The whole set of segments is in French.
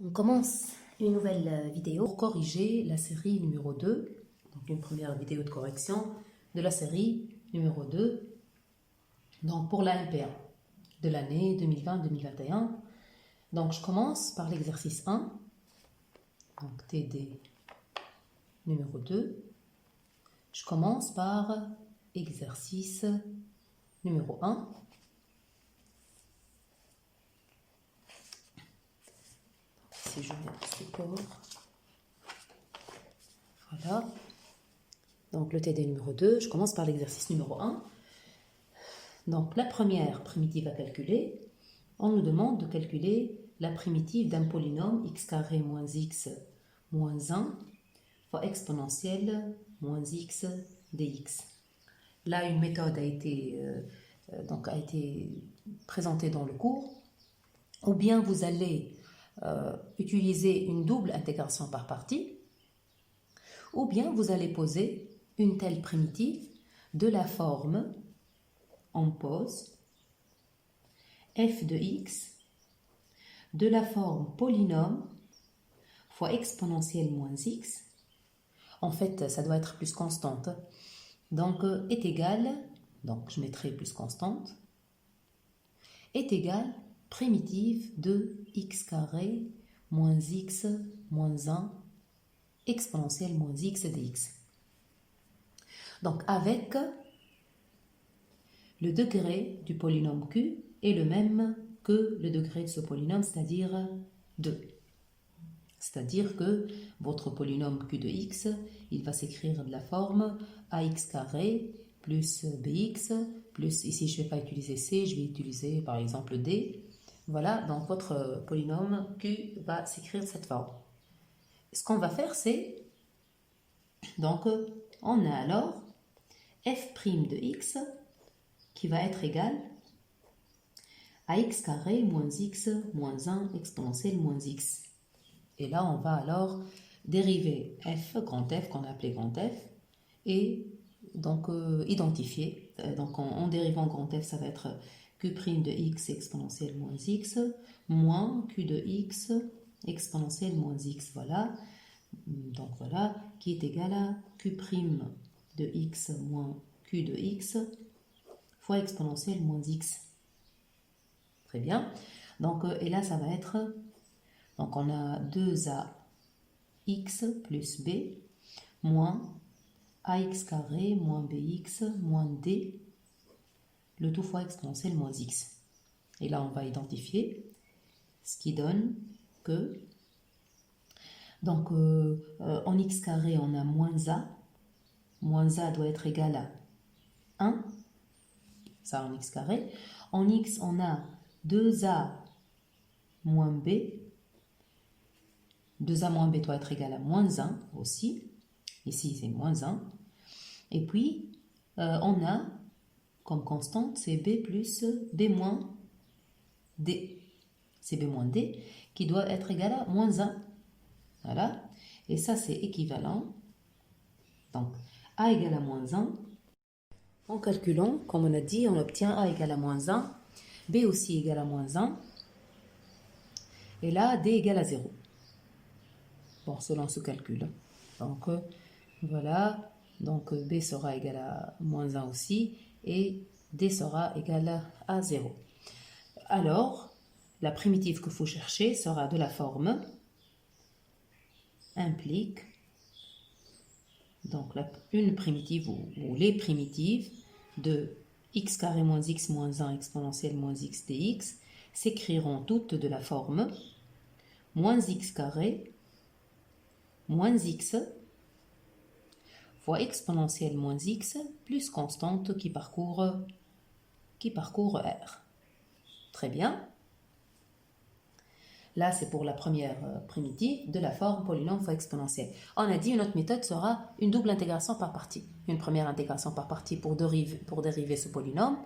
On commence une nouvelle vidéo pour corriger la série numéro 2, donc une première vidéo de correction de la série numéro 2, donc pour la MPA de l'année 2020-2021. Donc je commence par l'exercice 1, donc TD numéro 2. Je commence par exercice numéro 1. Si je mets le support, voilà. Donc le TD numéro 2, je commence par l'exercice numéro 1. Donc la première primitive à calculer, on nous demande de calculer la primitive d'un polynôme x carré moins x moins 1 fois exponentielle moins x dx. Là, une méthode a été présentée dans le cours. Ou bien vous allez utiliser une double intégration par partie, ou bien vous allez poser une telle primitive de la forme, on pose f de x de la forme polynôme fois exponentielle moins x. En fait, ça doit être plus constante. Donc, est égal, donc je mettrai plus constante, est égal primitive de x carré moins x moins 1 exponentielle moins x dx. Donc, avec le degré du polynôme q est le même que le degré de ce polynôme, c'est-à-dire 2. C'est-à-dire que votre polynôme q de x, il va s'écrire de la forme ax carré plus bx, plus, ici je ne vais pas utiliser c, je vais utiliser par exemple d. Voilà, donc votre polynôme q va s'écrire de cette forme. Ce qu'on va faire, c'est, donc on a alors f' de x qui va être égal à x carré moins x moins 1 exponentielle moins x. Et là, on va alors dériver f, grand F, qu'on a appelé grand F, et donc identifier. Donc en dérivant grand F, ça va être q' de x exponentielle moins x, moins q de x exponentielle moins x. Voilà. Donc voilà, qui est égal à q' de x moins q de x fois exponentielle moins x. Très bien. Donc, et là, ça va être, donc on a 2ax plus b moins ax carré moins bx moins d, le tout fois exponentielle moins x. Et là, on va identifier, ce qui donne que, donc en x carré, on a moins a doit être égal à 1, ça en x carré. En x, on a 2a moins b, 2a moins b doit être égal à moins 1 aussi, ici c'est moins 1, et puis on a comme constante c'est b plus b moins d, c'est b moins d qui doit être égal à moins 1, voilà, et ça c'est équivalent, donc a égale à moins 1, en calculant, comme on a dit, on obtient a égale à moins 1, b aussi égale à moins 1, et là d égale à 0. Bon, selon ce calcul. Donc, voilà. Donc, b sera égal à moins 1 aussi. Et d sera égal à 0. Alors, la primitive qu'il faut chercher sera de la forme implique, donc une primitive ou les primitives de x carré moins x moins 1 exponentielle moins x dx s'écriront toutes de la forme moins x carré moins x fois exponentielle moins x plus constante qui parcourt R. Très bien. Là, c'est pour la première primitive de la forme polynôme fois exponentielle. On a dit une autre méthode sera une double intégration par partie. Une première intégration par partie pour dériver ce polynôme.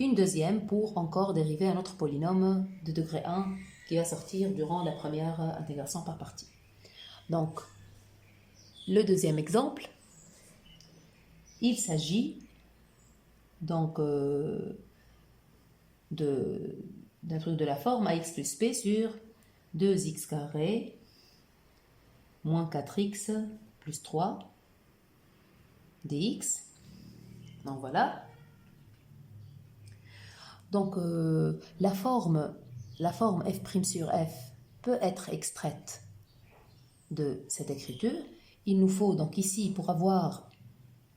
Une deuxième pour encore dériver un autre polynôme de degré 1 qui va sortir durant la première intégration par partie. Donc, le deuxième exemple, il s'agit donc d'un truc de la forme ax plus b sur 2x carré moins 4x plus 3 dx. Donc voilà. Donc la forme f' sur f peut être extraite de cette écriture. Il nous faut donc ici, pour avoir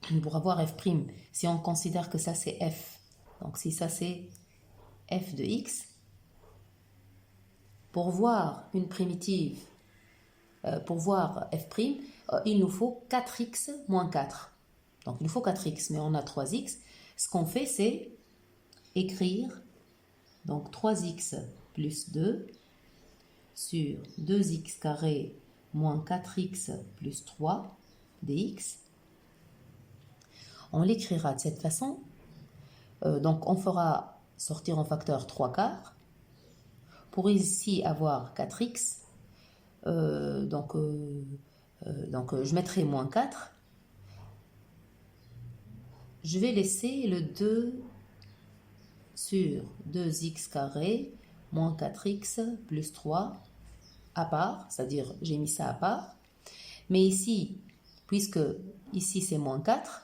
f', si on considère que ça c'est f, donc si ça c'est f de x, pour voir une primitive, pour voir f', il nous faut 4x moins 4. Donc il nous faut 4x, mais on a 3x. Ce qu'on fait, c'est écrire donc 3x plus 2 sur 2x carré moins 4x plus 3 dx. On l'écrira de cette façon. Donc on fera sortir en facteur 3 quarts. Pour ici avoir 4x, donc je mettrai moins 4. Je vais laisser le 2 sur 2x carré moins 4x plus 3 à part, c'est-à-dire j'ai mis ça à part. Mais ici, puisque ici c'est moins 4,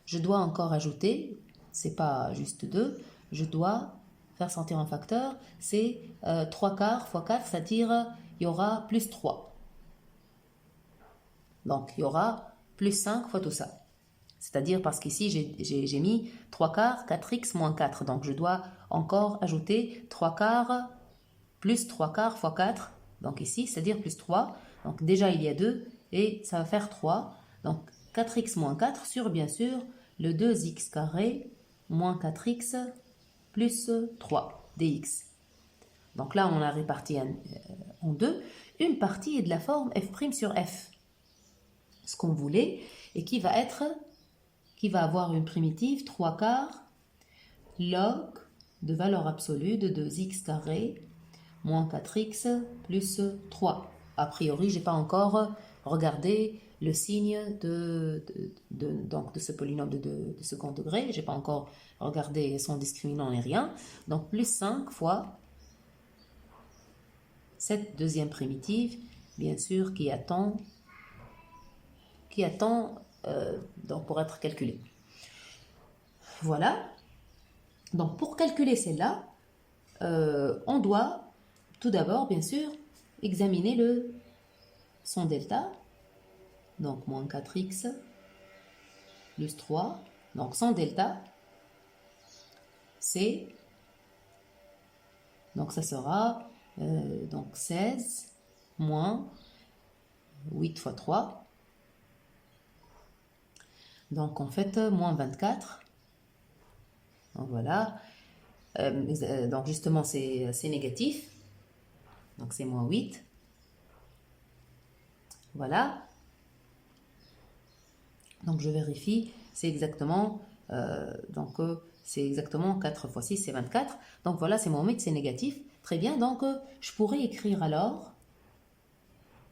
je dois encore ajouter, c'est pas juste 2, je dois faire sortir un facteur, c'est 3 quarts fois 4, c'est-à-dire il y aura plus 3. Donc il y aura plus 5 fois tout ça. C'est-à-dire parce qu'ici j'ai mis 3 quarts, 4x moins 4. Donc je dois encore ajouter 3 quarts plus 3 quarts fois 4. Donc ici, c'est-à-dire plus 3. Donc déjà il y a 2 et ça va faire 3. Donc 4x moins 4 sur bien sûr le 2x carré moins 4x plus 3 dx. Donc là on a réparti en deux. Une partie est de la forme f' sur f. Ce qu'on voulait et qui va avoir une primitive 3 quarts log de valeur absolue de 2x carré moins 4x plus 3. A priori, je n'ai pas encore regardé le signe de ce polynôme de second degré. Je n'ai pas encore regardé son discriminant ni rien. Donc, plus 5 fois cette deuxième primitive, bien sûr, qui attend donc pour être calculée. Voilà. Donc, pour calculer celle-là, on doit tout d'abord, bien sûr, examiner son delta. Donc, moins 4x plus 3. Donc, son delta, c'est... Donc, ça sera donc 16 moins 8 fois 3. Donc, en fait, moins 24. Donc, voilà. Donc, justement, c'est négatif. Donc, c'est moins 8. Voilà. Donc, je vérifie. C'est exactement... c'est exactement 4 fois 6, c'est 24. Donc, voilà, c'est moins 8, c'est négatif. Très bien. Donc, je pourrais écrire alors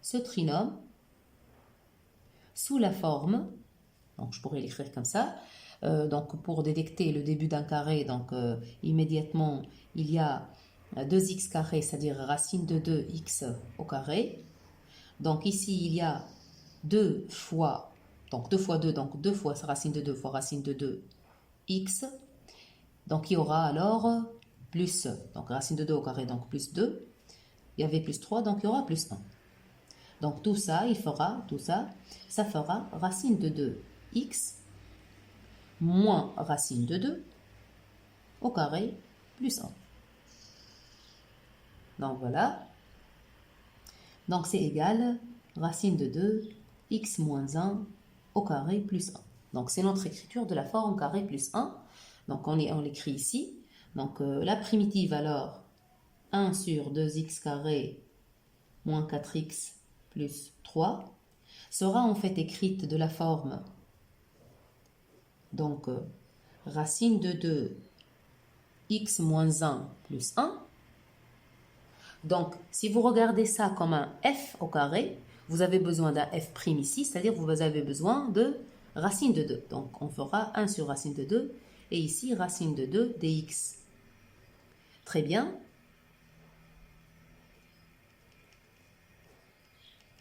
ce trinôme sous la forme... Donc, je pourrais l'écrire comme ça. Donc, pour détecter le début d'un carré, donc immédiatement, il y a 2x carré, c'est-à-dire racine de 2x au carré. Donc, ici, il y a 2 fois, donc 2 fois 2, donc 2 fois racine de 2 fois racine de 2, x. Donc, il y aura alors plus, donc racine de 2 au carré, donc plus 2. Il y avait plus 3, donc il y aura plus 1. Donc, tout ça, ça fera racine de 2, x moins racine de 2 au carré plus 1. Donc voilà. Donc c'est égal racine de 2 x moins 1 au carré plus 1. Donc c'est notre écriture de la forme carré plus 1. Donc on l'écrit ici. Donc la primitive alors 1 sur 2x carré moins 4x plus 3 sera en fait écrite de la forme donc racine de 2 x moins 1 plus 1. Donc, si vous regardez ça comme un f au carré, vous avez besoin d'un f' ici, c'est-à-dire vous avez besoin de racine de 2. Donc, on fera 1 sur racine de 2 et ici racine de 2 dx. Très bien.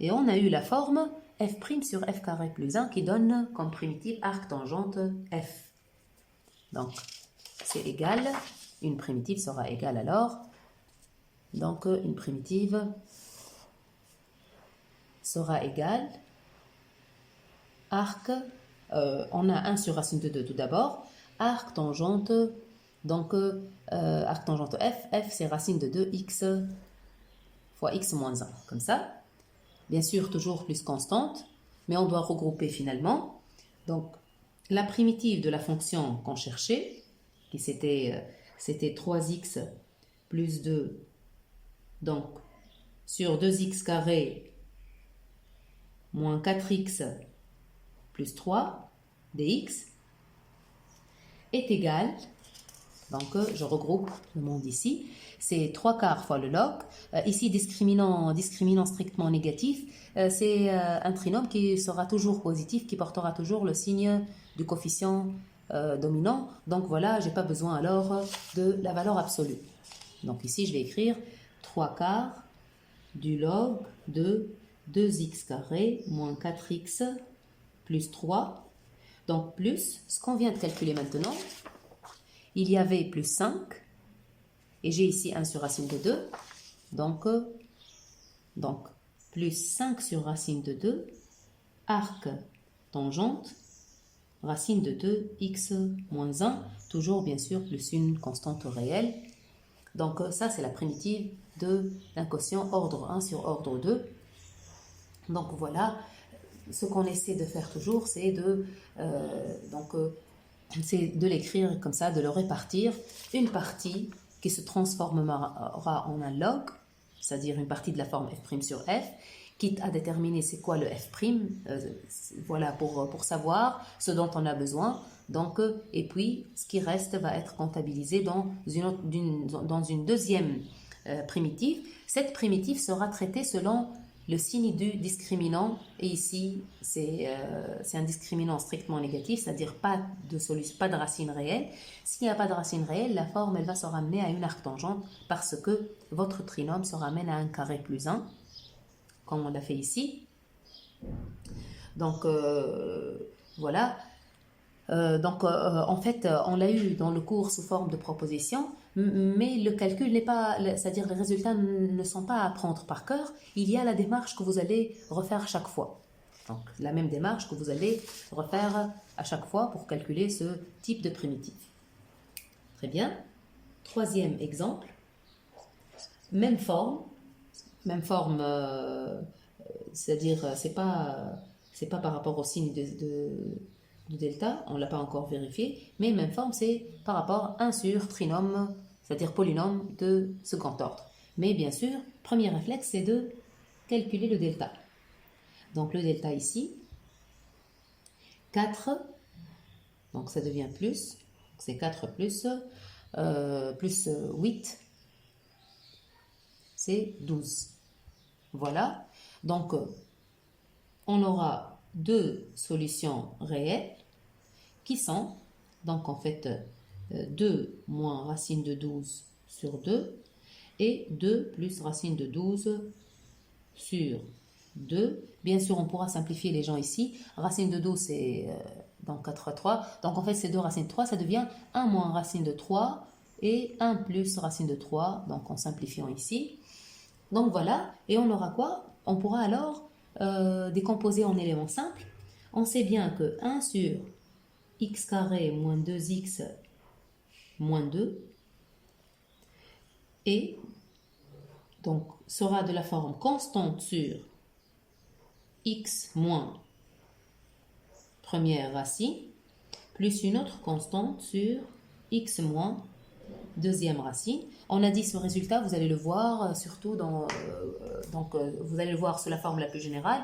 Et on a eu la forme f' sur f carré plus 1 qui donne comme primitive arc tangente f. Donc, c'est égal, une primitive sera égale alors, donc une primitive sera égale arc, on a 1 sur racine de 2 tout d'abord, arc tangente, donc arc tangente f c'est racine de 2x fois x moins 1, comme ça. Bien sûr, toujours plus constante, mais on doit regrouper finalement. Donc, la primitive de la fonction qu'on cherchait, qui c'était 3x plus 2, donc sur 2x carré moins 4x plus 3 dx, est égal, donc je regroupe le monde ici, c'est 3 quarts fois le log. Ici, discriminant strictement négatif, c'est un trinôme qui sera toujours positif, qui portera toujours le signe du coefficient dominant. Donc voilà, je n'ai pas besoin alors de la valeur absolue. Donc ici, je vais écrire 3 quarts du log de 2x carré moins 4x plus 3. Donc plus ce qu'on vient de calculer maintenant, il y avait plus 5. Et j'ai ici 1 sur racine de 2, donc plus 5 sur racine de 2, arc tangente, racine de 2, x moins 1, toujours bien sûr plus une constante réelle. Donc ça c'est la primitive d'un quotient ordre 1 sur ordre 2. Donc voilà, ce qu'on essaie de faire toujours, c'est de l'écrire comme ça, de le répartir, une partie qui se transformera en un log, c'est-à-dire une partie de la forme f' sur f, quitte à déterminer c'est quoi le f', voilà, pour savoir ce dont on a besoin. Donc, et puis, ce qui reste va être comptabilisé dans une deuxième primitive. Cette primitive sera traitée selon le signe du discriminant, et ici c'est un discriminant strictement négatif, c'est-à-dire pas de racine réelle. S'il n'y a pas de racine réelle, la forme elle va se ramener à une arctangente parce que votre trinôme se ramène à un carré plus 1, comme on l'a fait ici. Donc voilà. En fait, on l'a eu dans le cours sous forme de proposition, mais le calcul n'est pas, c'est-à-dire les résultats ne sont pas à apprendre par cœur. Il y a la démarche que vous allez refaire chaque fois. Donc, la même démarche que vous allez refaire à chaque fois pour calculer ce type de primitive. Très bien. Troisième exemple. Même forme, c'est-à-dire c'est pas par rapport au signe de delta, on ne l'a pas encore vérifié, mais même forme, c'est par rapport à 1 sur trinôme, c'est-à-dire polynôme de second ordre. Mais bien sûr, premier réflexe, c'est de calculer le delta. Donc le delta ici, 4, donc ça devient plus, c'est 4 plus 8, c'est 12. Voilà, donc on aura deux solutions réelles qui sont, donc en fait, 2 moins racine de 12 sur 2 et 2 plus racine de 12 sur 2. Bien sûr, on pourra simplifier les gens ici. Racine de 12, c'est donc 4 fois 3. Donc en fait, c'est 2 racines de 3, ça devient 1 moins racine de 3 et 1 plus racine de 3, donc en simplifiant ici. Donc voilà, et on aura quoi? On pourra alors décomposer en éléments simples. On sait bien que 1 sur x carré moins 2x moins 2 et donc sera de la forme constante sur x moins première racine plus une autre constante sur x moins deuxième racine. On a dit ce résultat, vous allez le voir surtout vous allez le voir sous la forme la plus générale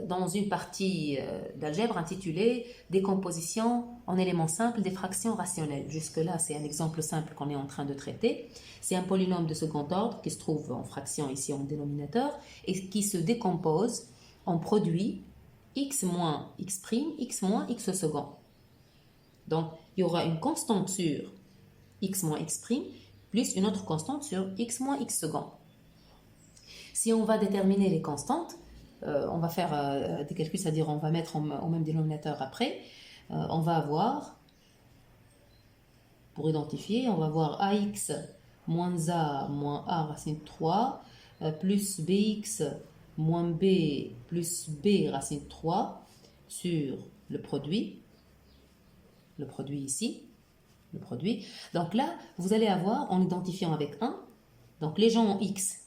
dans une partie d'algèbre intitulée décomposition en éléments simples des fractions rationnelles. Jusque là, c'est un exemple simple qu'on est en train de traiter. C'est un polynôme de second ordre qui se trouve en fraction ici en dénominateur et qui se décompose en produit x moins x', x moins x second. Donc, il y aura une constante sur x moins x' plus une autre constante sur x moins x second. Si on va déterminer les constantes, on va faire des calculs, c'est-à-dire on va mettre au même dénominateur après. On va avoir, pour identifier, on va avoir ax moins a moins a racine 3 plus bx moins b plus b racine 3 sur le produit ici, le produit. Donc là, vous allez avoir, en identifiant avec 1, donc les gens en x,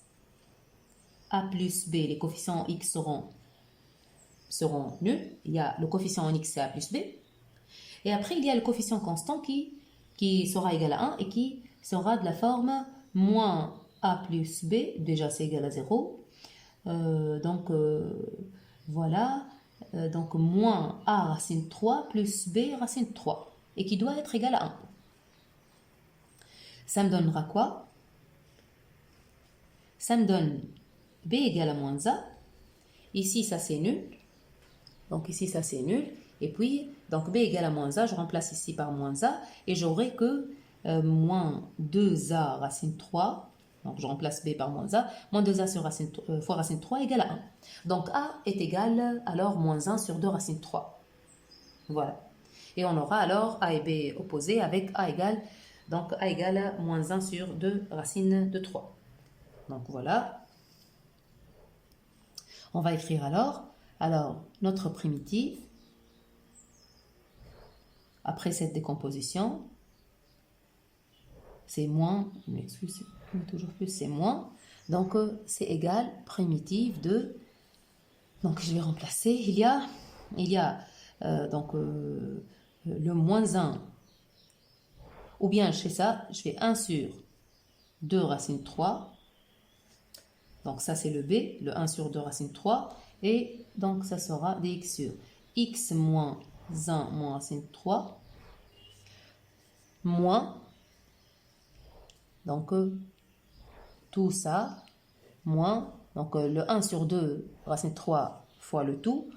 a plus b, les coefficients en x seront nuls. Il y a le coefficient en x, c'est a plus b. Et après, il y a le coefficient constant qui sera égal à 1 et qui sera de la forme moins a plus b, déjà c'est égal à 0. Voilà, donc moins a racine 3 plus b racine 3, et qui doit être égal à 1. Ça me donnera quoi? Ça me donne b égale à moins a. Ici, ça c'est nul. Donc ici, ça c'est nul. Et puis, donc b égale à moins a, je remplace ici par moins a, et j'aurai que moins 2a racine 3. Donc je remplace b par moins a. Moins 2a sur fois racine 3 égale à 1. Donc a est égal alors moins 1 sur 2 racine 3. Voilà. Et on aura alors a et b opposés avec a égale, donc a égale moins 1 sur 2 racine de 3. Donc voilà. On va écrire alors notre primitive, après cette décomposition, c'est moins, toujours plus, c'est moins, donc c'est égal primitive de, donc je vais remplacer, il y a le moins 1, ou bien je fais ça, je fais 1 sur 2 racine 3, donc ça c'est le b, le 1 sur 2 racine 3, et donc ça sera dx sur x moins 1 moins racine 3, moins, donc tout ça, moins, donc le 1 sur 2 racine 3 fois le tout,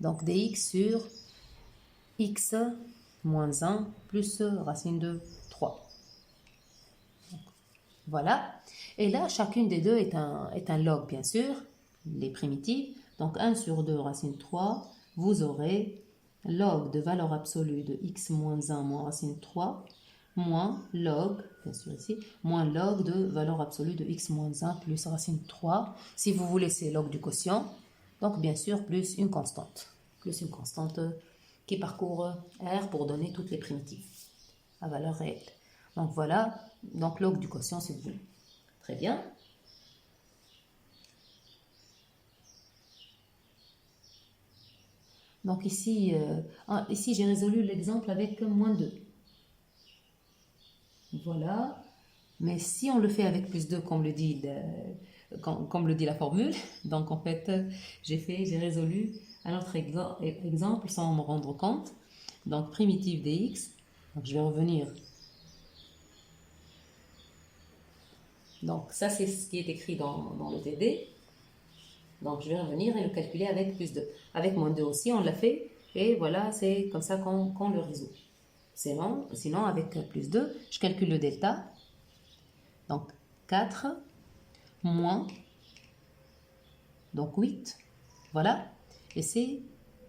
donc dx sur x moins 1 plus racine de 3. Donc, voilà. Et là, chacune des deux est un log, bien sûr, les primitives. Donc 1 sur 2 racine 3, vous aurez log de valeur absolue de x moins 1 moins racine 3, moins log, bien sûr ici, moins log de valeur absolue de x moins 1 plus racine 3. Si vous voulez, c'est log du quotient. Donc bien sûr, plus une constante. Plus une constante qui parcourt R pour donner toutes les primitives à valeur réelle. Donc voilà, donc log du quotient si vous voulez. Très bien. Donc ici j'ai résolu l'exemple avec moins 2. Voilà. Mais si on le fait avec plus 2, comme le dit la formule, donc en fait, j'ai résolu un autre exemple sans me rendre compte. Donc primitive dx, donc je vais revenir. Donc ça c'est ce qui est écrit dans le TD. Donc je vais revenir et le calculer avec plus 2. Avec moins 2 aussi, on l'a fait. Et voilà, c'est comme ça qu'on le résout. Sinon, avec plus 2, je calcule le delta. Donc 4 moins, donc 8. Voilà. Et c'est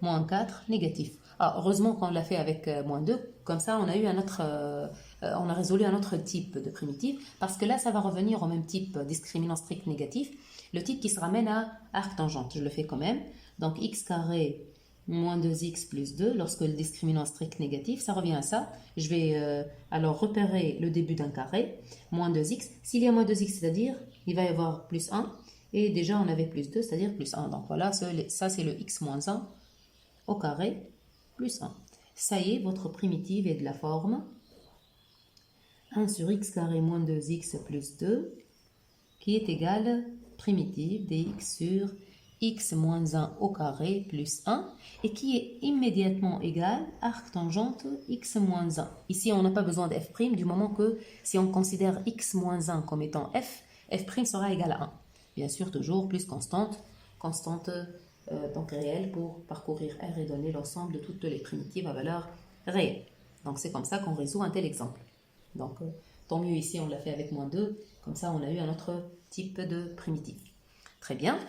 moins 4 négatif. Ah, heureusement qu'on l'a fait avec moins 2. Comme ça, on a résolu un autre type de primitive. Parce que là, ça va revenir au même type discriminant strict négatif. Le type qui se ramène à arc tangente. Je le fais quand même. Donc x carré moins 2x plus 2, lorsque le discriminant strict négatif, ça revient à ça. Je vais alors repérer le début d'un carré, moins 2x. S'il y a moins 2x, c'est-à-dire, il va y avoir plus 1. Et déjà, on avait plus 2, c'est-à-dire plus 1. Donc voilà, ça c'est le x moins 1 au carré plus 1. Ça y est, votre primitive est de la forme 1 sur x carré moins 2x plus 2, qui est égale primitive dx sur x moins 1 au carré plus 1, et qui est immédiatement égal arc tangente x moins 1. Ici, on n'a pas besoin de f', du moment que si on considère x moins 1 comme étant f, f' sera égal à 1. Bien sûr, toujours plus constante donc réelle pour parcourir R et donner l'ensemble de toutes les primitives à valeur réelle. Donc c'est comme ça qu'on résout un tel exemple. Donc tant mieux ici, on l'a fait avec moins 2, comme ça on a eu un autre type de primitive. Très bien.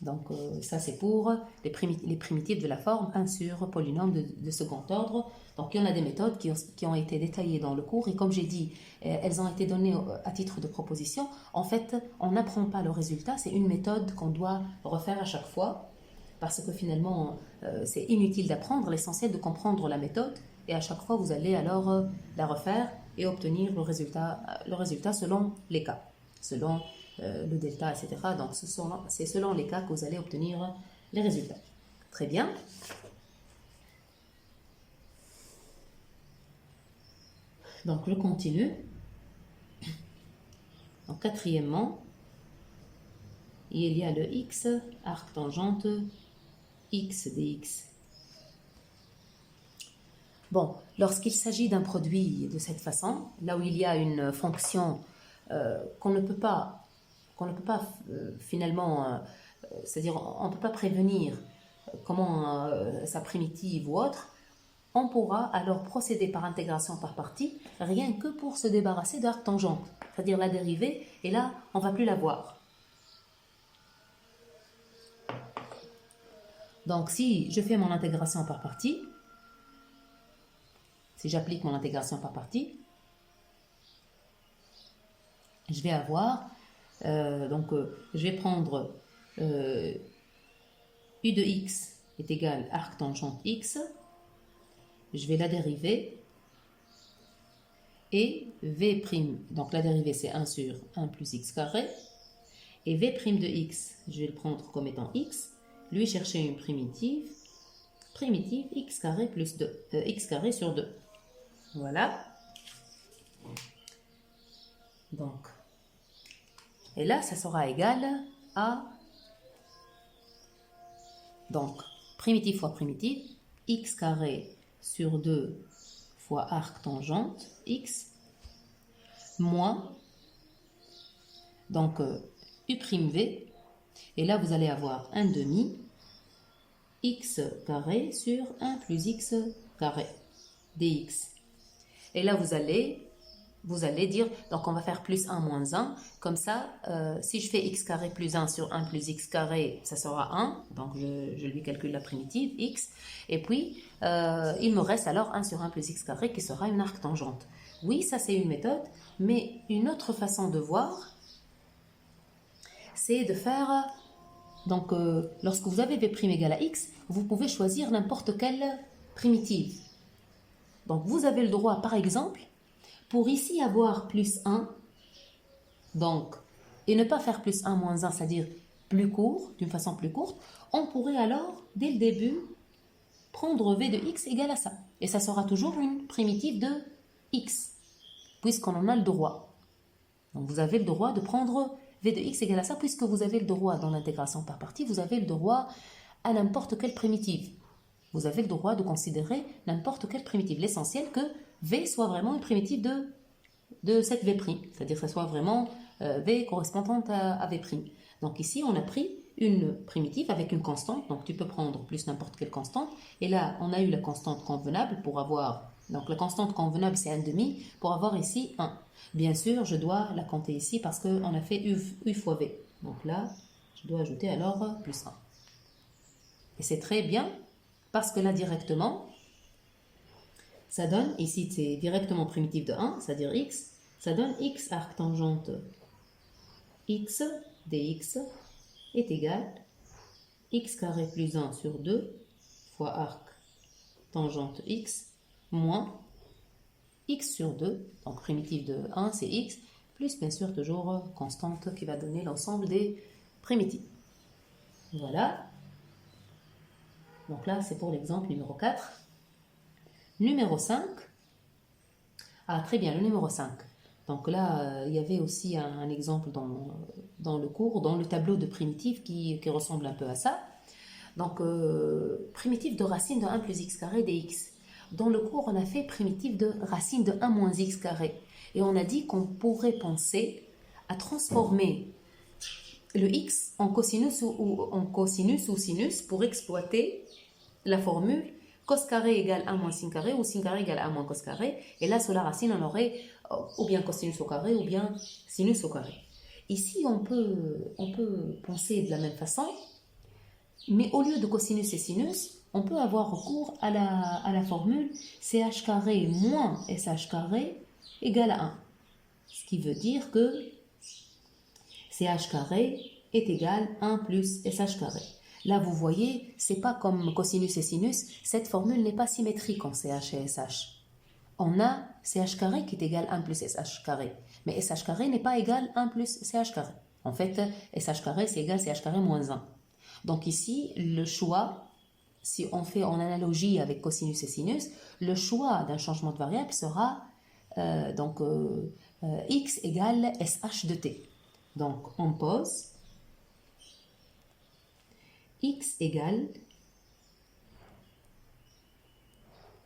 Donc ça c'est pour les primitives de la forme 1 sur polynôme de second ordre. Donc il y en a des méthodes qui ont été détaillées dans le cours et comme j'ai dit, elles ont été données à titre de proposition. En fait, on n'apprend pas le résultat, c'est une méthode qu'on doit refaire à chaque fois parce que finalement c'est inutile d'apprendre, l'essentiel de comprendre la méthode et à chaque fois vous allez alors la refaire et obtenir le résultat selon les cas, selon le delta, etc. Donc c'est selon les cas que vous allez obtenir les résultats. Très bien. Donc je continue. Donc quatrièmement, il y a le x, arc tangente, x dx. Bon, lorsqu'il s'agit d'un produit de cette façon, là où il y a une fonction qu'on ne peut pas finalement, c'est-à-dire on ne peut pas prévenir comment sa primitive ou autre, on pourra alors procéder par intégration par partie, rien que pour se débarrasser de l'arc tangente, c'est-à-dire la dérivée, et là, on ne va plus la voir. Donc, si je fais mon intégration par partie, si j'applique mon intégration par partie, je vais avoir, je vais prendre u de x est égal arc tangente x, je vais la dériver, et v', donc la dérivée c'est 1 sur 1 plus x carré, et v' de x, je vais le prendre comme étant x, lui chercher une primitive x carré plus 2, x carré sur 2. Voilà. Donc, et là, ça sera égal à, donc, primitive fois primitive, x carré sur 2 fois arc tangente x, moins, donc, u'v, et là, vous allez avoir 1 demi, x carré sur 1 plus x carré, dx. Et là, vous allez dire, donc on va faire plus 1 moins 1, comme ça, si je fais x carré plus 1 sur 1 plus x carré, ça sera 1, donc je lui calcule la primitive, x, et puis il me reste alors 1 sur 1 plus x carré qui sera une arc tangente. Oui, ça c'est une méthode, mais une autre façon de voir, c'est de faire, donc lorsque vous avez v' égale à x, vous pouvez choisir n'importe quelle primitive. Donc vous avez le droit, par exemple, pour ici avoir plus 1, donc, et ne pas faire plus 1 moins 1, c'est-à-dire plus court, d'une façon plus courte, on pourrait alors, dès le début, prendre v de x égale à ça. Et ça sera toujours une primitive de x, puisqu'on en a le droit. Donc vous avez le droit de prendre v de x égale à ça, puisque vous avez le droit, dans l'intégration par partie, vous avez le droit à n'importe quelle primitive. Vous avez le droit de considérer n'importe quelle primitive. L'essentiel que v soit vraiment une primitive de cette v', c'est-à-dire que ce soit vraiment v correspondante à v'. Donc ici, on a pris une primitive avec une constante, donc tu peux prendre plus n'importe quelle constante, et là, on a eu la constante convenable pour avoir, donc la constante convenable c'est 1,5, pour avoir ici 1. Bien sûr, je dois la compter ici parce qu'on a fait u fois v. Donc là, je dois ajouter alors plus 1. Et c'est très bien, parce que là, directement, ça donne, ici c'est directement primitive de 1, c'est-à-dire x, ça donne x arc tangente x dx est égal x carré plus 1 sur 2 fois arc tangente x moins x sur 2, donc primitive de 1 c'est x, plus bien sûr toujours constante qui va donner l'ensemble des primitives. Voilà. Donc là, c'est pour l'exemple numéro 4. Numéro 5. Ah, très bien, le numéro 5. Donc là, il y avait aussi un exemple dans le cours, dans le tableau de primitives qui ressemble un peu à ça. Donc, primitive de racine de 1 plus x carré dx. Dans le cours, on a fait primitive de racine de 1 moins x carré. Et on a dit qu'on pourrait penser à transformer le x en cosinus ou sinus pour exploiter la formule cos carré égale 1 moins sin carré ou sin carré égale 1 moins cos carré. Et là, sur la racine, on aurait ou bien cosinus au carré ou bien sinus au carré. Ici, on peut penser de la même façon, Mais au lieu de cosinus et sinus, on peut avoir recours à la formule ch carré moins sh carré égale à 1. Ce qui veut dire que ch carré est égal à 1 plus sh carré. Là, vous voyez, c'est pas comme cosinus et sinus, cette formule n'est pas symétrique en ch et sh. On a ch carré qui est égal à 1 plus sh carré, mais sh carré n'est pas égal à 1 plus ch carré. En fait, sh carré c'est égal à ch carré moins 1. Donc ici, le choix, si on fait en analogie avec cosinus et sinus, le choix d'un changement de variable sera x égale sh de t. Donc on pose x égale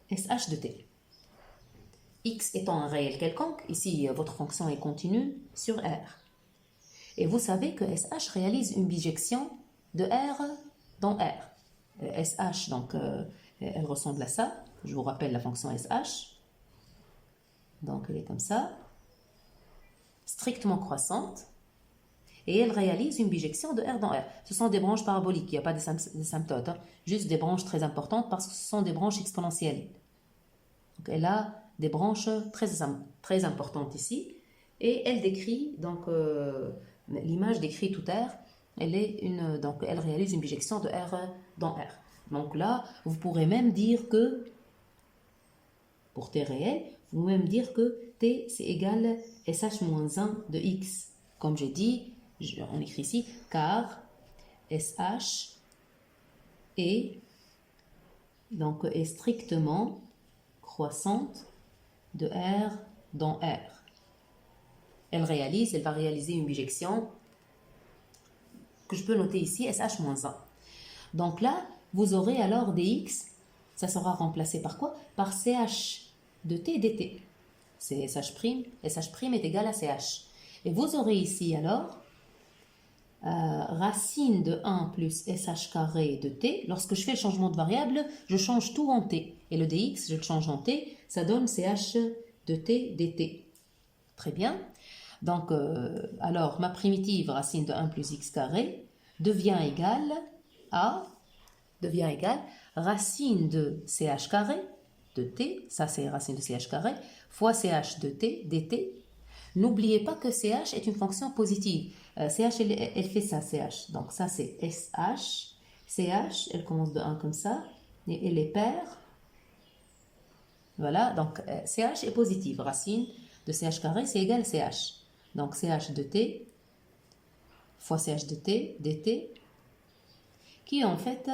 sh de t. X étant un réel quelconque, ici votre fonction est continue sur R. Et vous savez que SH réalise une bijection de R dans R. SH, donc, elle ressemble à ça. Je vous rappelle la fonction SH. Donc, elle est comme ça, strictement croissante. Et elle réalise une bijection de R dans R. Ce sont des branches paraboliques, il n'y a pas d'asymptote, hein, juste des branches très importantes parce que ce sont des branches exponentielles. Donc, elle a des branches très importantes ici, et elle décrit, donc l'image décrit tout R, elle réalise une bijection de R dans R. Donc là, vous pourrez même dire que, pour t réel, vous pouvez même dire que t c'est égal à sh-1 de x. Comme j'ai dit, on écrit ici, car sh est strictement croissante de R dans R. Elle va réaliser une bijection que je peux noter ici, sh-1. Donc là, vous aurez alors dx, ça sera remplacé par quoi? Par ch de t dt. C'est sh', sh' est égal à ch. Et vous aurez ici alors racine de 1 plus sh carré de t. Lorsque je fais le changement de variable, je change tout en t. Et le dx, je le change en t, ça donne ch de t dt. Très bien. Donc, alors, ma primitive racine de 1 plus x carré devient égale racine de ch carré de t, ça c'est racine de ch carré, fois ch de t dt. N'oubliez pas que ch est une fonction positive. Ch, elle fait ça, ch. Donc ça c'est sh. Ch, elle commence de 1 comme ça, et elle est paire. Voilà, donc ch est positive. Racine de ch carré, c'est égal à ch. Donc ch de t fois ch de t dt, qui en fait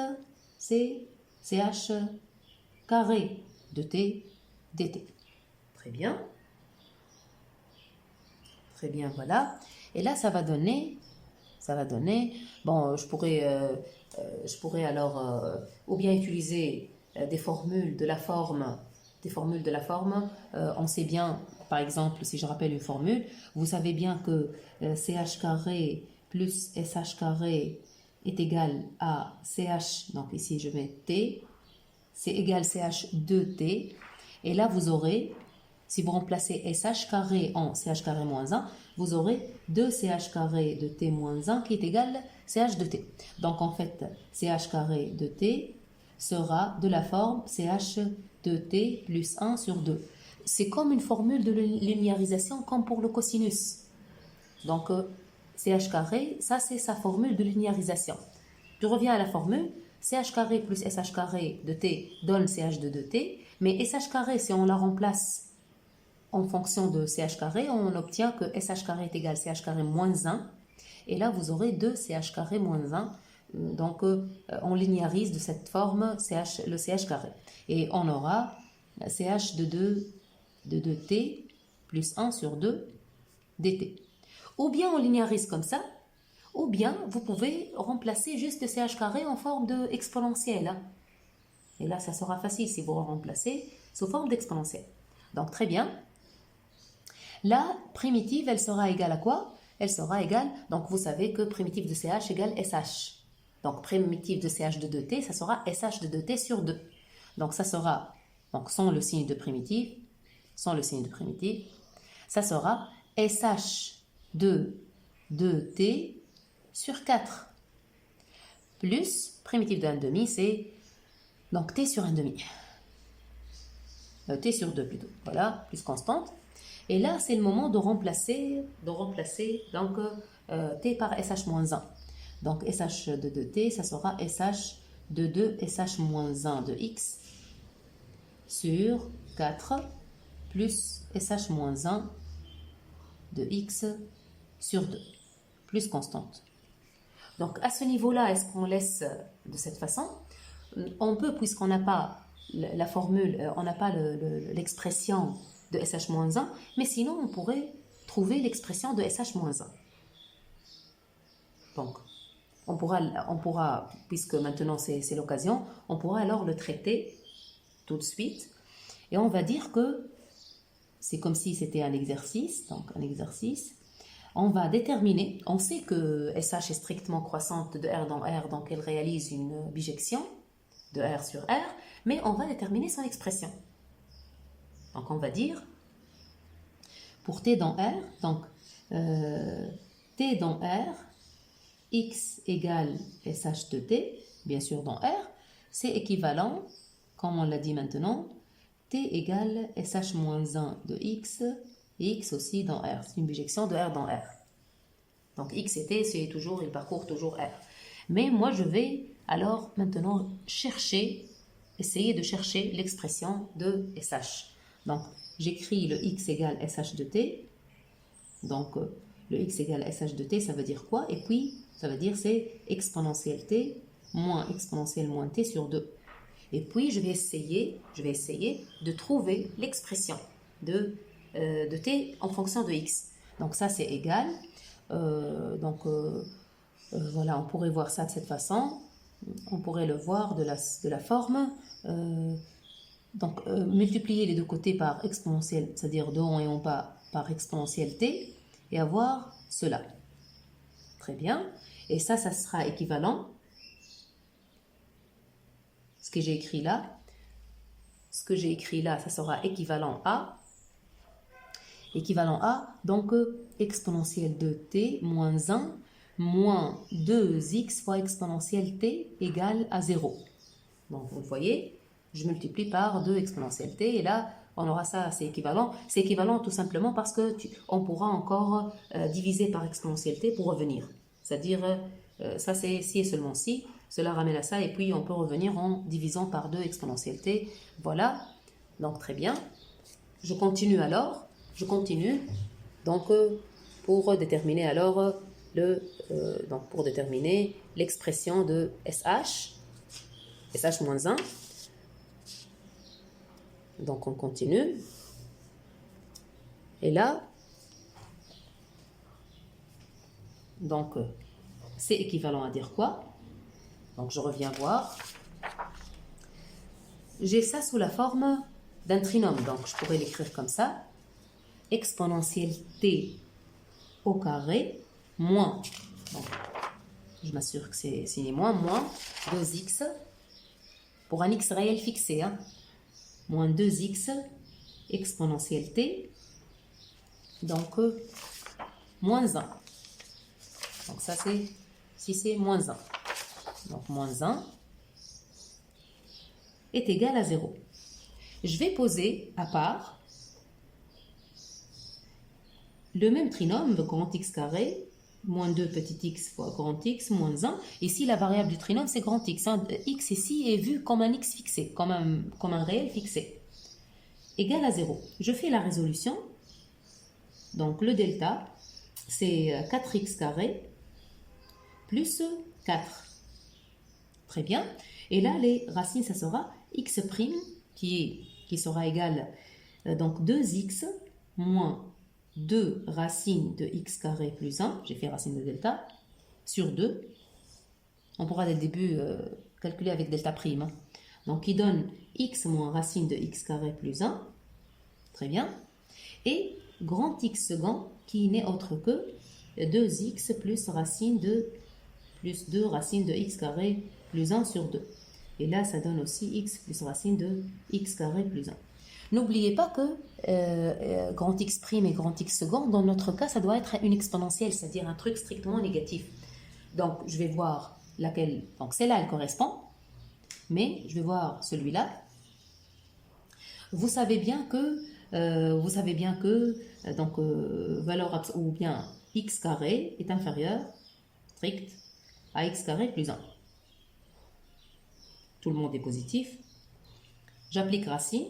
c'est ch carré de t dt. Très bien. Très bien, voilà. Et là, ça va donner, bon, je pourrais alors ou bien utiliser des formules de la forme, on sait bien, par exemple, si je rappelle une formule, vous savez bien que ch carré plus sh carré est égal à ch, donc ici je mets t, c'est égal ch de t, et là vous aurez, si vous remplacez sh carré en ch carré moins 1, vous aurez 2ch carré de t moins 1 qui est égal à ch de t. Donc en fait, ch carré de t sera de la forme ch de t plus 1 sur 2. C'est comme une formule de linéarisation comme pour le cosinus. Donc ch carré, ça c'est sa formule de linéarisation. Je reviens à la formule. ch carré plus sh carré de t donne ch de 2t, mais sh carré, si on la remplace en fonction de ch carré, on obtient que sh carré est égal à ch carré moins 1, et là vous aurez 2ch carré moins 1, donc on linéarise de cette forme le ch carré, et on aura ch de 2t plus 1 sur 2 dt. Ou bien on linéarise comme ça, ou bien vous pouvez remplacer juste ch carré en forme d'exponentielle. Et là, ça sera facile si vous remplacez sous forme d'exponentielle. Donc, très bien. La primitive, elle sera égale à quoi? Elle sera égale, donc vous savez que primitive de ch égale sh. Donc, primitive de ch de 2t, ça sera sh de 2t sur 2. Donc, ça sera, donc sans le signe de primitive, ça sera sh de 2t sur 4. plus primitif de 1/2, c'est donc t sur 1/2. T sur 2 plutôt. Voilà, plus constante. Et là, c'est le moment de remplacer donc, t par sh-1. Donc, sh de 2t, ça sera sh de 2 sh-1 de x sur 4 plus sh-1 de x sur 2, plus constante. Donc, à ce niveau-là, est-ce qu'on laisse de cette façon? On peut, puisqu'on n'a pas la formule, on n'a pas l'expression de sh-1, mais sinon, on pourrait trouver l'expression de sh-1. Donc, on pourra, puisque maintenant c'est l'occasion, on pourra alors le traiter tout de suite. Et on va dire que c'est comme si c'était un exercice, donc un exercice. On va déterminer, on sait que SH est strictement croissante de R dans R, donc elle réalise une bijection de R sur R, mais on va déterminer son expression. Donc on va dire, pour T dans R, donc T dans R, X égale SH de T, bien sûr dans R, c'est équivalent, comme on l'a dit maintenant, T égale SH-1 de X, et X aussi dans R. C'est une bijection de R dans R. Donc X et T, c'est toujours, il parcourt toujours R. Mais moi, je vais alors maintenant essayer de chercher l'expression de SH. Donc, j'écris le X égale SH de T. Donc, le X égale SH de T, ça veut dire quoi? Et puis, ça veut dire c'est exponentielle T moins exponentielle moins T sur 2. Et puis, je vais essayer de trouver l'expression de T en fonction de X. Donc, ça, c'est égal. Voilà, on pourrait voir ça de cette façon. On pourrait le voir de la forme. Multiplier les deux côtés par exponentielle, c'est-à-dire de haut et en bas par exponentielle T, et avoir cela. Très bien. Et ça sera équivalent. Ce que j'ai écrit là, ça sera équivalent à, donc exponentielle de t moins 1 moins 2x fois exponentielle t égale à 0. Donc vous voyez, je multiplie par 2 exponentielle t et là on aura ça, c'est équivalent. C'est équivalent tout simplement parce que on pourra encore diviser par exponentielle t pour revenir. C'est-à-dire, ça c'est si et seulement si. Cela ramène à ça et puis on peut revenir en divisant par 2 exponentielle t. Voilà, donc très bien. Je continue donc pour déterminer alors pour déterminer l'expression de SH-1. Donc on continue. Et là, donc c'est équivalent à dire quoi? Donc, je reviens voir. J'ai ça sous la forme d'un trinôme. Donc, je pourrais l'écrire comme ça. Exponentielle t au carré moins, donc, je m'assure que c'est signé moins 2x pour un x réel fixé. Moins 2x exponentielle t, donc moins 1. Donc, ça, c'est moins 1. Donc, moins 1 est égal à 0. Je vais poser à part le même trinôme, grand X carré, moins 2 petit x fois grand X, moins 1. Ici, la variable du trinôme, c'est grand X. X ici est vu comme un X fixé, comme un réel fixé. Égal à 0. Je fais la résolution. Donc, le delta, c'est 4x carré plus 4. Très bien. Et là, les racines, ça sera x' qui sera égal donc 2x moins 2 racines de x carré plus 1. J'ai fait racine de delta sur 2. On pourra dès le début calculer avec delta prime. Donc, qui donne x moins racine de x carré plus 1. Très bien. Et grand X second qui n'est autre que 2x plus 2 racines de x carré plus 1 sur 2. Et là, ça donne aussi x plus racine de x carré plus 1. N'oubliez pas que grand X' et grand X second, dans notre cas, ça doit être une exponentielle, c'est-à-dire un truc strictement négatif. Donc, je vais voir laquelle, donc celle-là, elle correspond, mais je vais voir celui-là. Vous savez bien que, valeur ou bien x carré est inférieur, strict, à x carré plus 1. Tout le monde est positif. J'applique racine,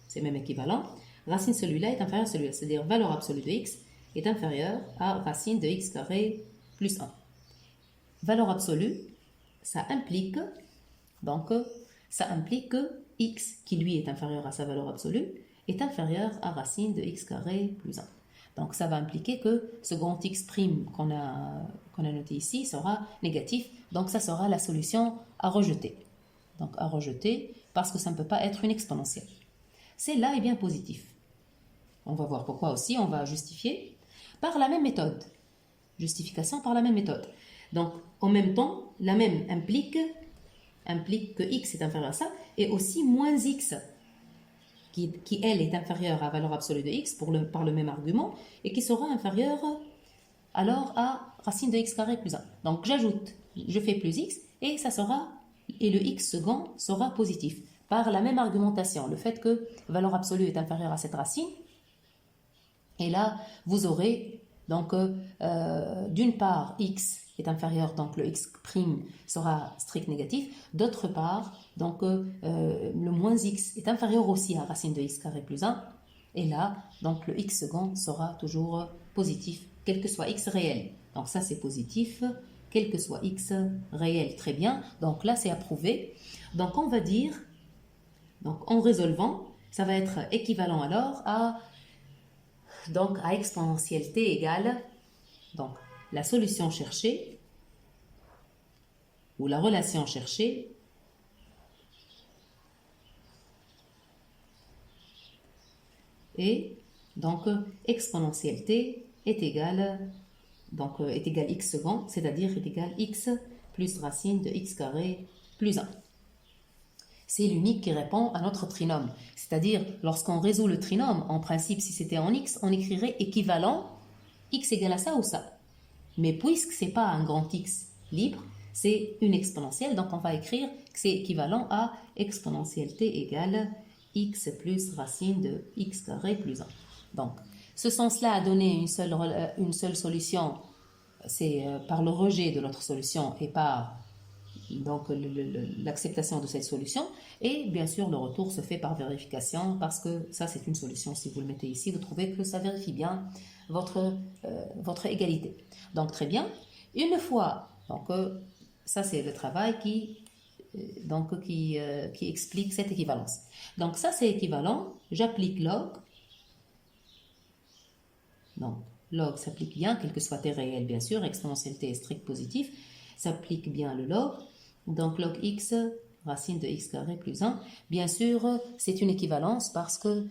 c'est même équivalent. Racine celui-là est inférieur à celui-là, c'est-à-dire valeur absolue de x est inférieure à racine de x carré plus 1. Valeur absolue, ça implique que x, qui lui est inférieur à sa valeur absolue, est inférieur à racine de x carré plus 1. Donc ça va impliquer que ce grand x' qu'on a noté ici sera négatif, donc ça sera la solution à rejeter. Donc à rejeter parce que ça ne peut pas être une exponentielle. Celle-là est bien positif. On va voir pourquoi aussi, on va justifier par la même méthode. Justification par la même méthode. Donc en même temps, la même implique que x est inférieur à ça, et aussi moins x, qui elle est inférieure à valeur absolue de x par le même argument, et qui sera inférieure alors à racine de x carré plus 1. Donc j'ajoute, je fais plus x, et le x second sera positif. Par la même argumentation, le fait que valeur absolue est inférieure à cette racine, et là vous aurez donc d'une part x est inférieur, donc le x' sera strict négatif, d'autre part donc le moins x est inférieur aussi à racine de x carré plus 1, et là donc le x second sera toujours positif quel que soit x réel. Donc ça c'est positif quel que soit x réel. Très bien, donc là c'est approuvé. Donc on va dire, donc en résolvant, ça va être équivalent alors à exponentielle t égale donc la solution cherchée ou la relation cherchée et donc exponentielle t est égale x second, c'est-à-dire est égal x plus racine de x carré plus 1. C'est l'unique qui répond à notre trinôme. C'est-à-dire, lorsqu'on résout le trinôme, en principe, si c'était en x, on écrirait équivalent x égale à ça ou ça. Mais puisque ce n'est pas un grand x libre, c'est une exponentielle, donc on va écrire que c'est équivalent à exponentielle t égale x plus racine de x carré plus 1. Donc, ce sens-là a donné une seule solution, c'est par le rejet de l'autre solution et par donc l'acceptation de cette solution, et bien sûr le retour se fait par vérification parce que ça c'est une solution. Si vous le mettez ici, vous trouvez que ça vérifie bien votre égalité. Donc très bien, une fois, donc ça c'est le travail qui explique cette équivalence. Donc ça c'est équivalent, j'applique log, donc log s'applique bien, quel que soit t réel bien sûr, exponentielle t est strict positif, s'applique bien le log. Donc log x, racine de x carré plus 1. Bien sûr, c'est une équivalence parce que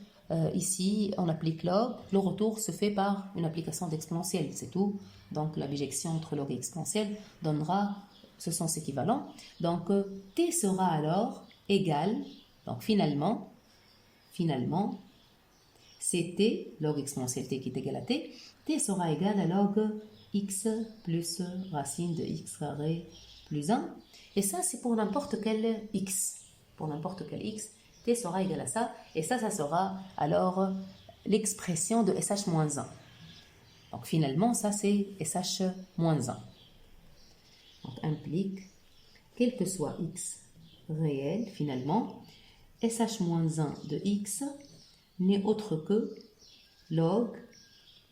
ici, on applique log. Le retour se fait par une application d'exponentielle, c'est tout. Donc la bijection entre log et exponentielle donnera ce sens équivalent. Donc t sera alors égal, donc finalement, c'est t, log exponentielle t qui est égal à t, t sera égal à log x plus racine de x carré plus 1. Et ça, c'est pour n'importe quel x. Pour n'importe quel x, t sera égal à ça. Et ça sera alors l'expression de sh-1. Donc finalement, ça c'est sh-1. Donc implique, quel que soit x réel, finalement, sh-1 de x n'est autre que log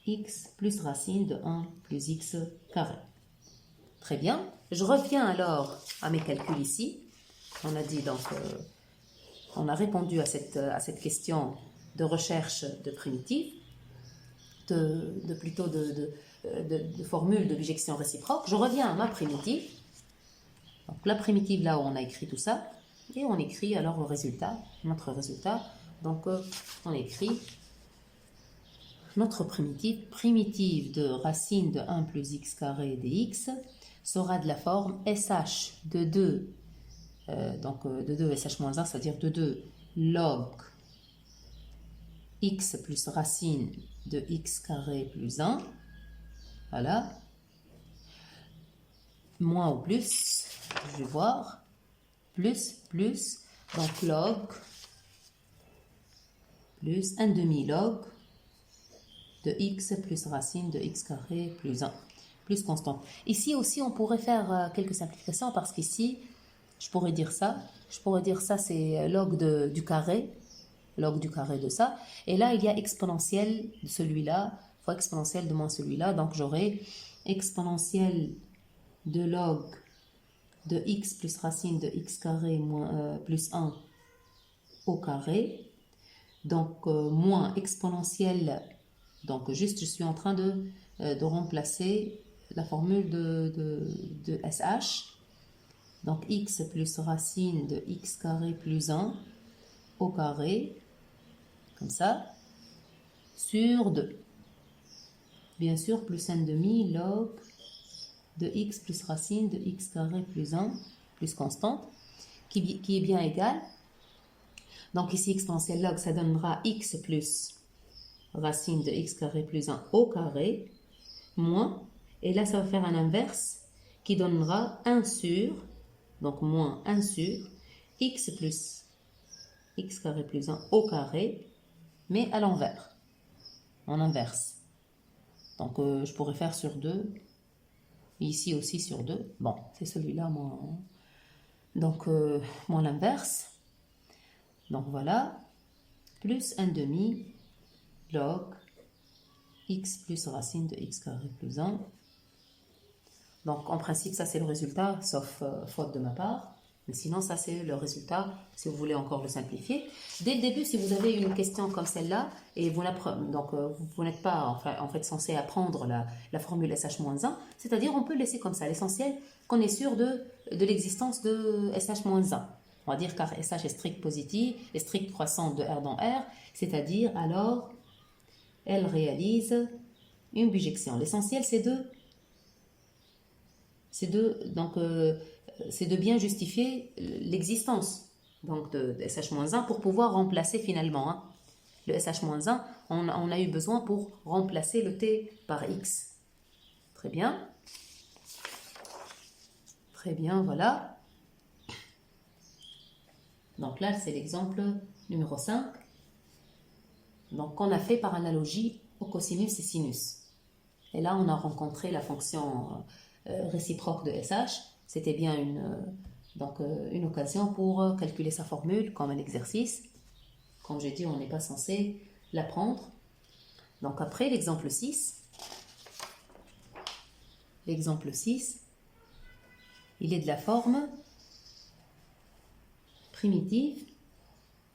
x plus racine de 1 plus x carré. Très bien. Je reviens alors à mes calculs ici. On a dit donc, on a répondu à cette question de recherche de primitives, de formules de bijection réciproque. Je reviens à ma primitive. Donc la primitive là où on a écrit tout ça, et on écrit alors le résultat, notre résultat. Donc on écrit notre primitive de racine de 1 plus x carré dx sera de la forme sh de 2, de 2 sh-1, c'est-à-dire de 2 log x plus racine de x carré plus 1, voilà, moins ou plus je vais voir, plus, donc log, plus 1 demi-log de x plus racine de x carré plus 1, plus constante. Ici aussi, on pourrait faire quelques simplifications parce qu'ici, je pourrais dire ça c'est log du carré de ça. Et là, il y a exponentiel de celui-là, fois exponentiel de moins celui-là. Donc, j'aurai exponentiel de log de x plus racine de x carré moins, plus 1 au carré. Donc, moins exponentiel. Donc, juste, je suis en train de remplacer la formule de SH. Donc, x plus racine de x carré plus 1 au carré, comme ça, sur 2. Bien sûr, plus 1 demi log de x plus racine de x carré plus 1, plus constante, qui est bien égal. Donc ici, exponentielle log, ça donnera x plus racine de x carré plus 1 au carré, moins, et là, ça va faire un inverse, qui donnera 1 sur, donc moins 1 sur, x plus x carré plus 1 au carré, mais à l'envers, en inverse. Donc, je pourrais faire sur 2, ici aussi sur 2. Bon, c'est celui-là, moins. Donc, moins l'inverse. Donc, voilà. Plus 1 demi log x plus racine de x carré plus 1. Donc, en principe, ça, c'est le résultat, sauf faute de ma part. Mais sinon, ça, c'est le résultat, si vous voulez encore le simplifier. Dès le début, si vous avez une question comme celle-là, et vous n'êtes pas en fait censé apprendre la formule SH-1, c'est-à-dire on peut laisser comme ça. L'essentiel qu'on est sûr de l'existence de SH-1. On va dire car SH est strict positif, est strict croissant de R dans R, c'est-à-dire alors, elle réalise une bijection. L'essentiel, c'est de bien justifier l'existence donc de SH-1 pour pouvoir remplacer finalement le SH-1, on a eu besoin pour remplacer le T par X. Très bien, voilà. Donc là, c'est l'exemple numéro 5. Donc, qu'on a fait par analogie au cosinus et sinus. Et là, on a rencontré la fonction réciproque de SH. C'était bien une occasion pour calculer sa formule comme un exercice. Comme j'ai dit, on n'est pas censé l'apprendre. Donc après, l'exemple 6. L'exemple 6, il est de la forme primitive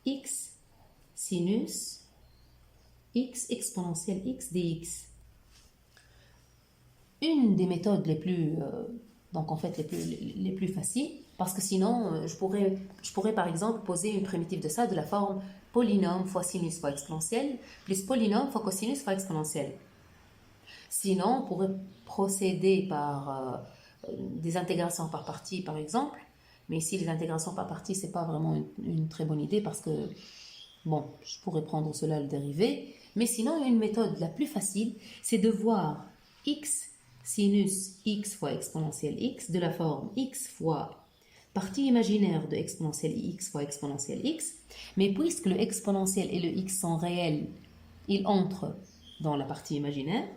x sinus x exponentielle x dx. Une des méthodes les plus les plus faciles, parce que sinon je pourrais par exemple poser une primitive de ça de la forme polynôme fois sinus fois exponentielle plus polynôme fois cosinus fois exponentielle. Sinon on pourrait procéder par des intégrations par partie par exemple, mais ici les intégrations par partie c'est pas vraiment une très bonne idée parce que bon, je pourrais prendre cela le dérivé, mais sinon une méthode la plus facile c'est de voir x sinus x fois exponentielle x de la forme x fois partie imaginaire de exponentielle x fois exponentielle x, mais puisque le exponentiel et le x sont réels, ils entrent dans la partie imaginaire,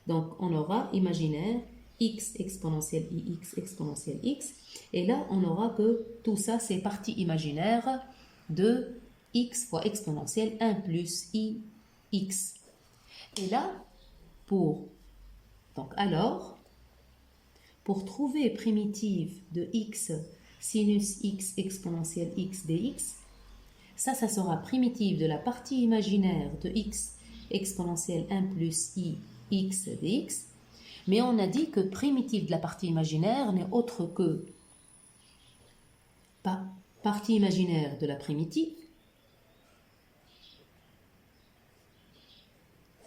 donc on aura imaginaire x exponentielle ix exponentielle x, et là on aura que tout ça c'est partie imaginaire de x fois exponentielle 1 plus i x. Et là, pour trouver primitive de x sinus x exponentielle x dx, ça sera primitive de la partie imaginaire de x exponentielle 1 plus i x dx, mais on a dit que primitive de la partie imaginaire n'est autre que partie imaginaire de la primitive.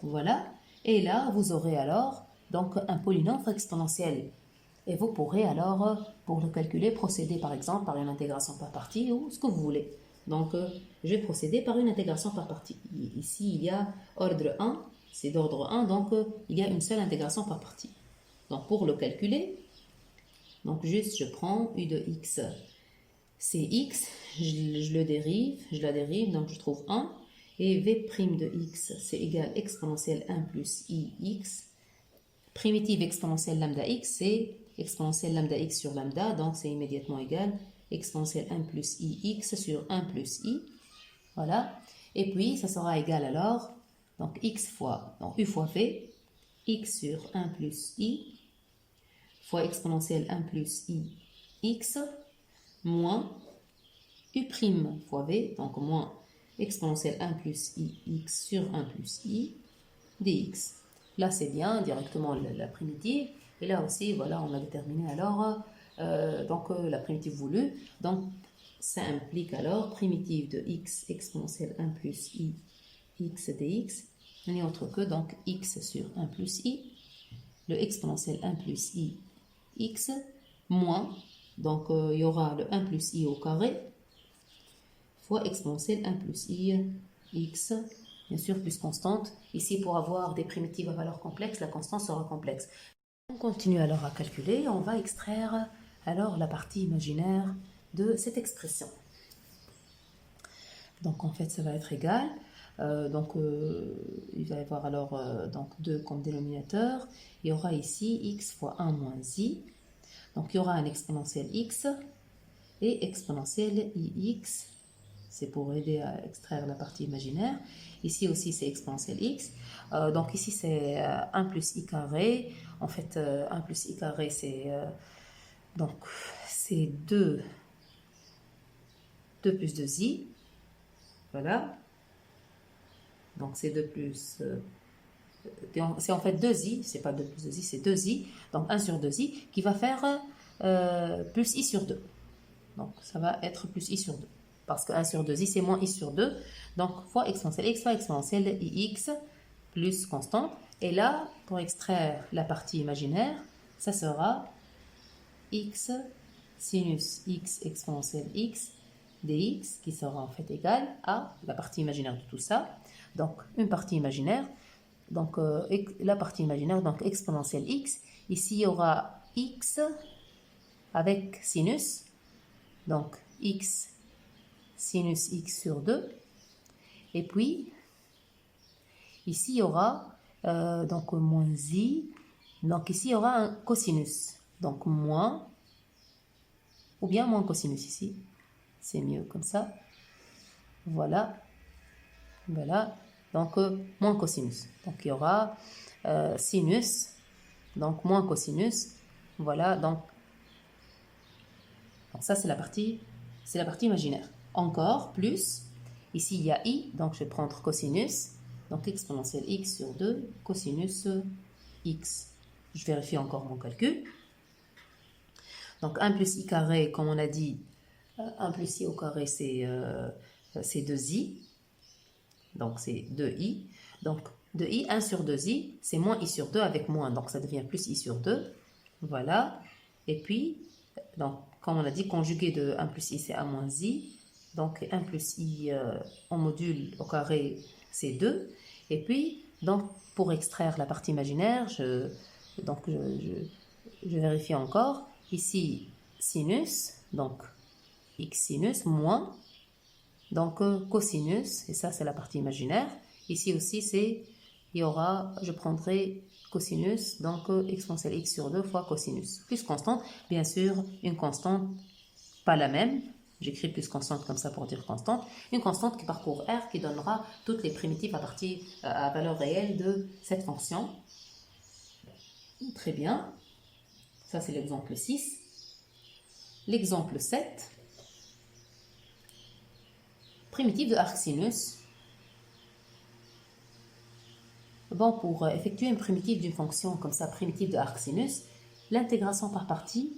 Voilà, et là vous aurez alors donc un polynôme exponentiel. Et vous pourrez alors, pour le calculer, procéder par exemple par une intégration par partie ou ce que vous voulez. Donc, je vais procéder par une intégration par partie. Ici, il y a ordre 1, c'est d'ordre 1, donc il y a une seule intégration par partie. Donc, pour le calculer, Donc juste je prends u de x, c'est x, je la dérive, donc je trouve 1. Et v' de x, c'est égal exponentielle 1 plus ix. Primitive exponentielle lambda x, c'est exponentielle lambda x sur lambda, donc c'est immédiatement égal exponentielle 1 plus ix sur 1 plus i. Voilà. Et puis, ça sera égal alors, donc x fois, donc u fois v, x sur 1 plus i, fois exponentielle 1 plus i, x, moins u' fois v, donc moins exponentielle 1 plus i, x sur 1 plus i, dx. Là, c'est bien, directement la primitive. Et là aussi, voilà, on a déterminé alors la primitive voulue. Donc, ça implique alors primitive de x exponentielle 1 plus i, x dx, n'est autre que donc x sur 1 plus i, le exponentielle 1 plus i, x, moins, donc il y aura le 1 plus i au carré, fois exponentielle 1 plus i, x, bien sûr plus constante. Ici, pour avoir des primitives à valeur complexe, la constante sera complexe. On continue alors à calculer, on va extraire alors la partie imaginaire de cette expression. Donc en fait ça va être égal, il va y avoir alors donc 2 comme dénominateur, il y aura ici x fois 1 moins i, donc il y aura un exponentiel x et exponentiel ix, c'est pour aider à extraire la partie imaginaire. Ici aussi c'est exponentiel x, donc ici c'est 1 plus i carré, en fait 1 plus i carré c'est donc c'est 2 plus 2i, voilà, donc c'est 2 plus, c'est en fait 2i, c'est pas 2 plus 2i, c'est 2i, donc 1 sur 2i qui va faire plus i sur 2, donc ça va être plus i sur 2, parce que 1 sur 2i c'est moins i sur 2, donc fois exponentielle x fois exponentielle ix plus constante, et là pour extraire la partie imaginaire, ça sera x sinus x exponentielle x dx qui sera en fait égal à la partie imaginaire de tout ça, donc une partie imaginaire, donc la partie imaginaire, donc exponentielle x, ici il y aura x avec sinus, donc x sinus x sur 2, et puis ici il y aura donc moins i, donc ici il y aura un cosinus, donc moins, ou bien moins cosinus ici, c'est mieux comme ça, voilà, voilà, donc moins cosinus, donc il y aura sinus, donc moins cosinus, voilà, donc ça c'est la partie imaginaire. Encore plus, ici il y a i, donc je vais prendre cosinus, donc exponentielle x sur 2, cosinus x. Je vérifie encore mon calcul. Donc 1 plus i carré, comme on a dit, 1 plus i au carré c'est 2i, donc c'est 2i, donc 2i, 1 sur 2i, c'est moins i sur 2 avec moins, donc ça devient plus i sur 2, voilà, et puis, donc comme on a dit, conjugué de 1 plus i c'est 1 moins i, donc 1 plus i en module au carré c'est 2, et puis, donc pour extraire la partie imaginaire, je vérifie encore, ici sinus, donc x sinus, moins, donc cosinus, et ça c'est la partie imaginaire, ici aussi je prendrai cosinus, donc exponentielle x sur 2 fois cosinus, plus constante, bien sûr une constante, pas la même, j'écris plus constante comme ça pour dire constante, une constante qui parcourt R, qui donnera toutes les primitives à valeur réelle de cette fonction. Très bien, ça c'est l'exemple 6. L'exemple 7, primitive de arc sinus. Bon, pour effectuer une primitive d'une fonction comme ça, primitive de arc sinus, l'intégration par partie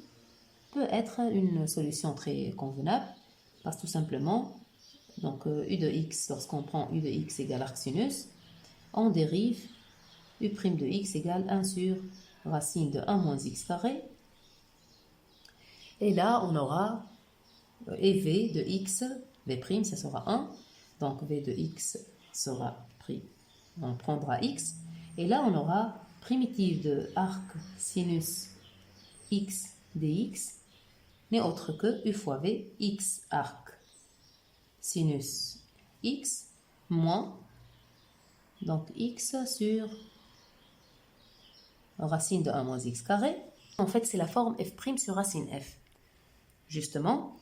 peut être une solution très convenable, parce que tout simplement, donc u de x, lorsqu'on prend u de x égale arc sinus, on dérive u' de x égale 1 sur racine de 1 moins x carré, et là on aura et v de x, v', ça sera 1, donc v de x sera pris, on prendra x, et là on aura primitive de arc sinus x dx n'est autre que u fois v x arc sinus x moins donc x sur racine de 1 moins x carré. En fait, c'est la forme f' sur racine f. Justement,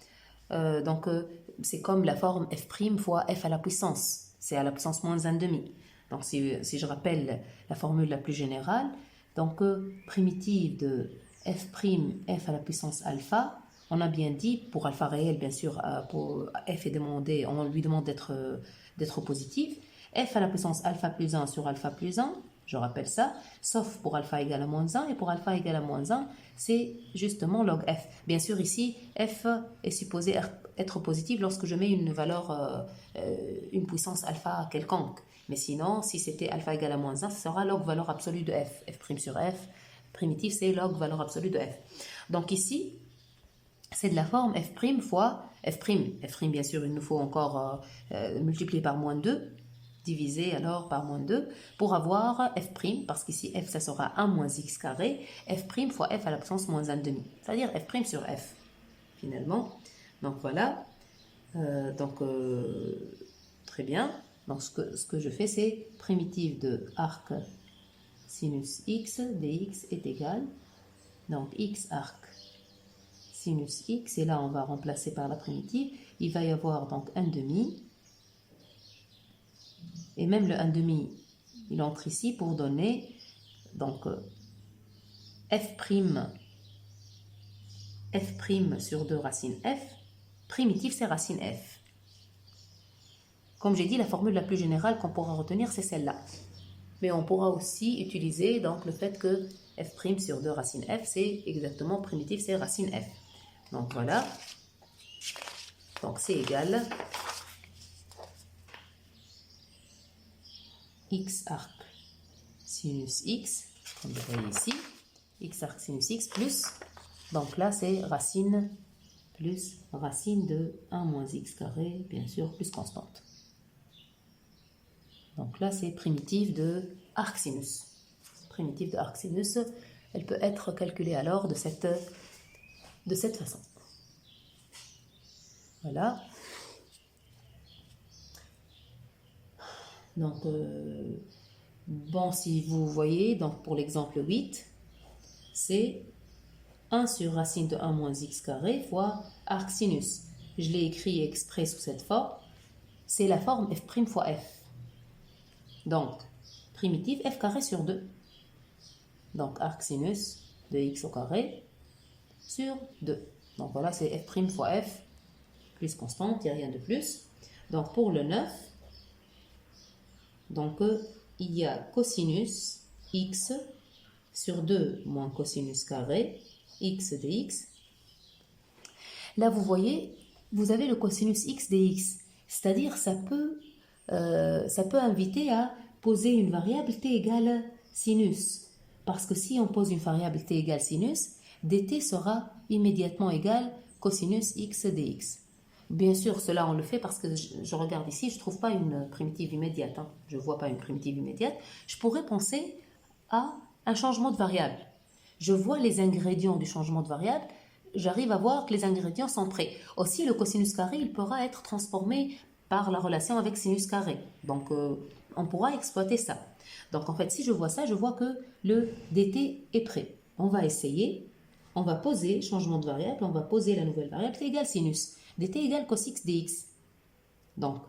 c'est comme la forme f' fois f à la puissance. C'est à la puissance moins 1 demi. Donc, si je rappelle la formule la plus générale, donc primitive de f' à la puissance alpha, on a bien dit, pour alpha réel, bien sûr, pour f est demandé, on lui demande d'être positif, f à la puissance alpha plus 1 sur alpha plus 1, je rappelle ça, sauf pour alpha égale à moins 1, et pour alpha égale à moins 1, c'est justement log f. Bien sûr, ici, f est supposé être positif lorsque je mets une valeur, une puissance alpha quelconque. Mais sinon, si c'était alpha égale à moins 1, ce sera log valeur absolue de f. f' sur f, primitif, c'est log valeur absolue de f. Donc ici, c'est de la forme f' fois f'. F', bien sûr, il nous faut encore multiplier par moins 2, divisé alors par moins 2, pour avoir f', parce qu'ici f, ça sera 1 moins x carré, f' fois f à la puissance moins 1 demi, c'est-à-dire f' sur f, finalement. Donc voilà, très bien. Donc ce que je fais, c'est primitive de arc sinus x dx est égal, donc x arc sinus x, et là on va remplacer par la primitive, il va y avoir donc 1 demi, et même le 1 demi, il entre ici pour donner donc f' sur 2 racine f, primitif c'est racine f. Comme j'ai dit, la formule la plus générale qu'on pourra retenir, c'est celle-là. Mais on pourra aussi utiliser donc le fait que f' sur 2 racine f, c'est exactement primitif, c'est racine f. Donc voilà. Donc c'est égal x arc sinus x, comme vous voyez ici, x arc sinus x plus, donc là c'est racine plus racine de 1 moins x carré, bien sûr, plus constante. Donc là, c'est primitive de arc sinus. Primitive de arc sinus, elle peut être calculée alors de cette façon. Voilà. Donc, bon, si vous voyez, donc pour l'exemple 8, c'est 1 sur racine de 1 moins x carré fois arc sinus. Je l'ai écrit exprès sous cette forme. C'est la forme f' fois f. Donc, primitive f carré sur 2. Donc, arc sinus de x au carré sur 2. Donc, voilà, c'est f' fois f plus constante, il n'y a rien de plus. Donc, pour le 9, donc, il y a cosinus x sur 2 moins cosinus carré x dx. Là, vous voyez, vous avez le cosinus x dx. C'est-à-dire, ça peut inviter à poser une variable t égale sinus. Parce que si on pose une variable t égale sinus, dt sera immédiatement égal cosinus x dx. Bien sûr, cela on le fait parce que je regarde ici, je ne trouve pas une primitive immédiate. Je ne vois pas une primitive immédiate. Je pourrais penser à un changement de variable. Je vois les ingrédients du changement de variable, j'arrive à voir que les ingrédients sont prêts. Aussi, le cosinus carré, il pourra être transformé par la relation avec sinus carré. Donc, on pourra exploiter ça. Donc, en fait, si je vois ça, je vois que le dt est prêt. On va essayer, on va poser changement de variable, on va poser la nouvelle variable, t égale sinus. dt égale cos x dx. Donc,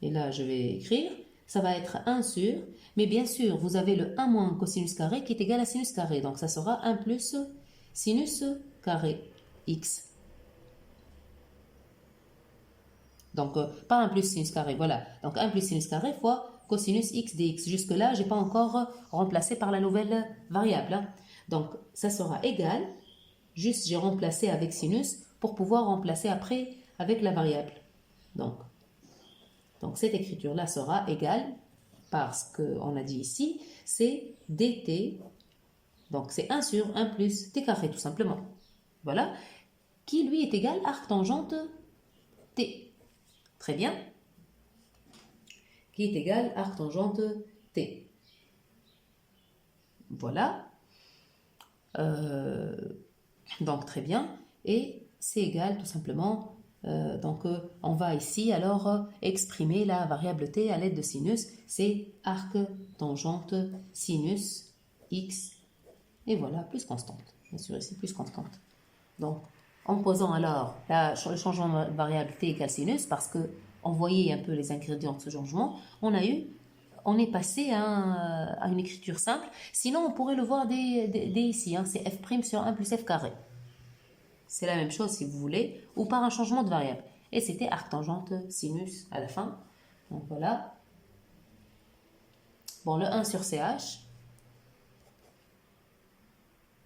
et là, je vais écrire, ça va être 1 sur, mais bien sûr, vous avez le 1 moins cosinus carré qui est égal à sinus carré. Donc, ça sera 1 plus sinus carré x. Donc, pas 1 plus sinus carré, voilà. Donc, 1 plus sinus carré fois cosinus x dx. Jusque-là, je n'ai pas encore remplacé par la nouvelle variable. Donc, ça sera égal, juste j'ai remplacé avec sinus pour pouvoir remplacer après avec la variable. Donc cette écriture-là sera égale, parce qu'on a dit ici, c'est dt, donc c'est 1 sur 1 plus t carré tout simplement. Voilà, qui lui est égal arc tangente t. Très bien. Qui est égal arc tangente t. Voilà. Donc, très bien. Et c'est égal, tout simplement. On va ici alors exprimer la variable t à l'aide de sinus. C'est arc tangente sinus x. Et voilà, plus constante. Bien sûr, ici, plus constante. Donc, en posant alors le changement de variable t égale sinus, parce que on voyait un peu les ingrédients de ce changement, on est passé à une écriture simple. Sinon, on pourrait le voir dès ici. Hein, c'est f' sur 1 plus f carré. C'est la même chose si vous voulez, ou par un changement de variable. Et c'était arc tangente sinus à la fin. Donc voilà. Bon, le 1 sur CH.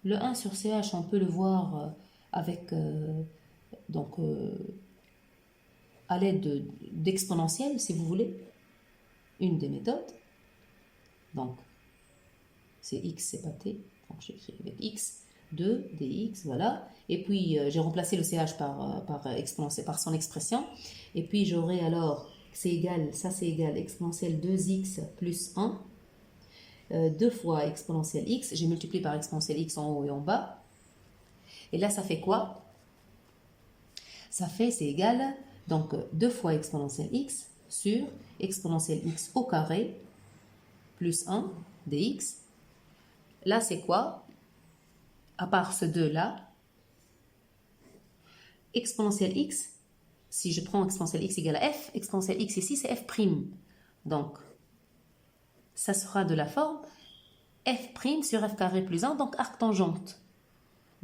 Le 1 sur CH, on peut le voir avec, à l'aide d'exponentielle, si vous voulez. Une des méthodes. Donc, c'est x, c'est pas t. Donc, j'écris avec x. 2 dx, voilà. Et puis, j'ai remplacé le ch par son expression. Et puis, j'aurai alors, c'est égal, ça c'est égal, exponentielle 2x plus 1, 2 fois exponentielle x. J'ai multiplié par exponentielle x en haut et en bas. Et là, ça fait quoi? Ça fait, c'est égal, donc 2 fois exponentielle x sur exponentielle x au carré plus 1 dx. Là, c'est quoi? À part ce 2-là, exponentielle x, si je prends exponentielle x égale à f, exponentielle x ici, c'est f'. Donc, ça sera de la forme f' sur f carré plus 1, donc arc tangente.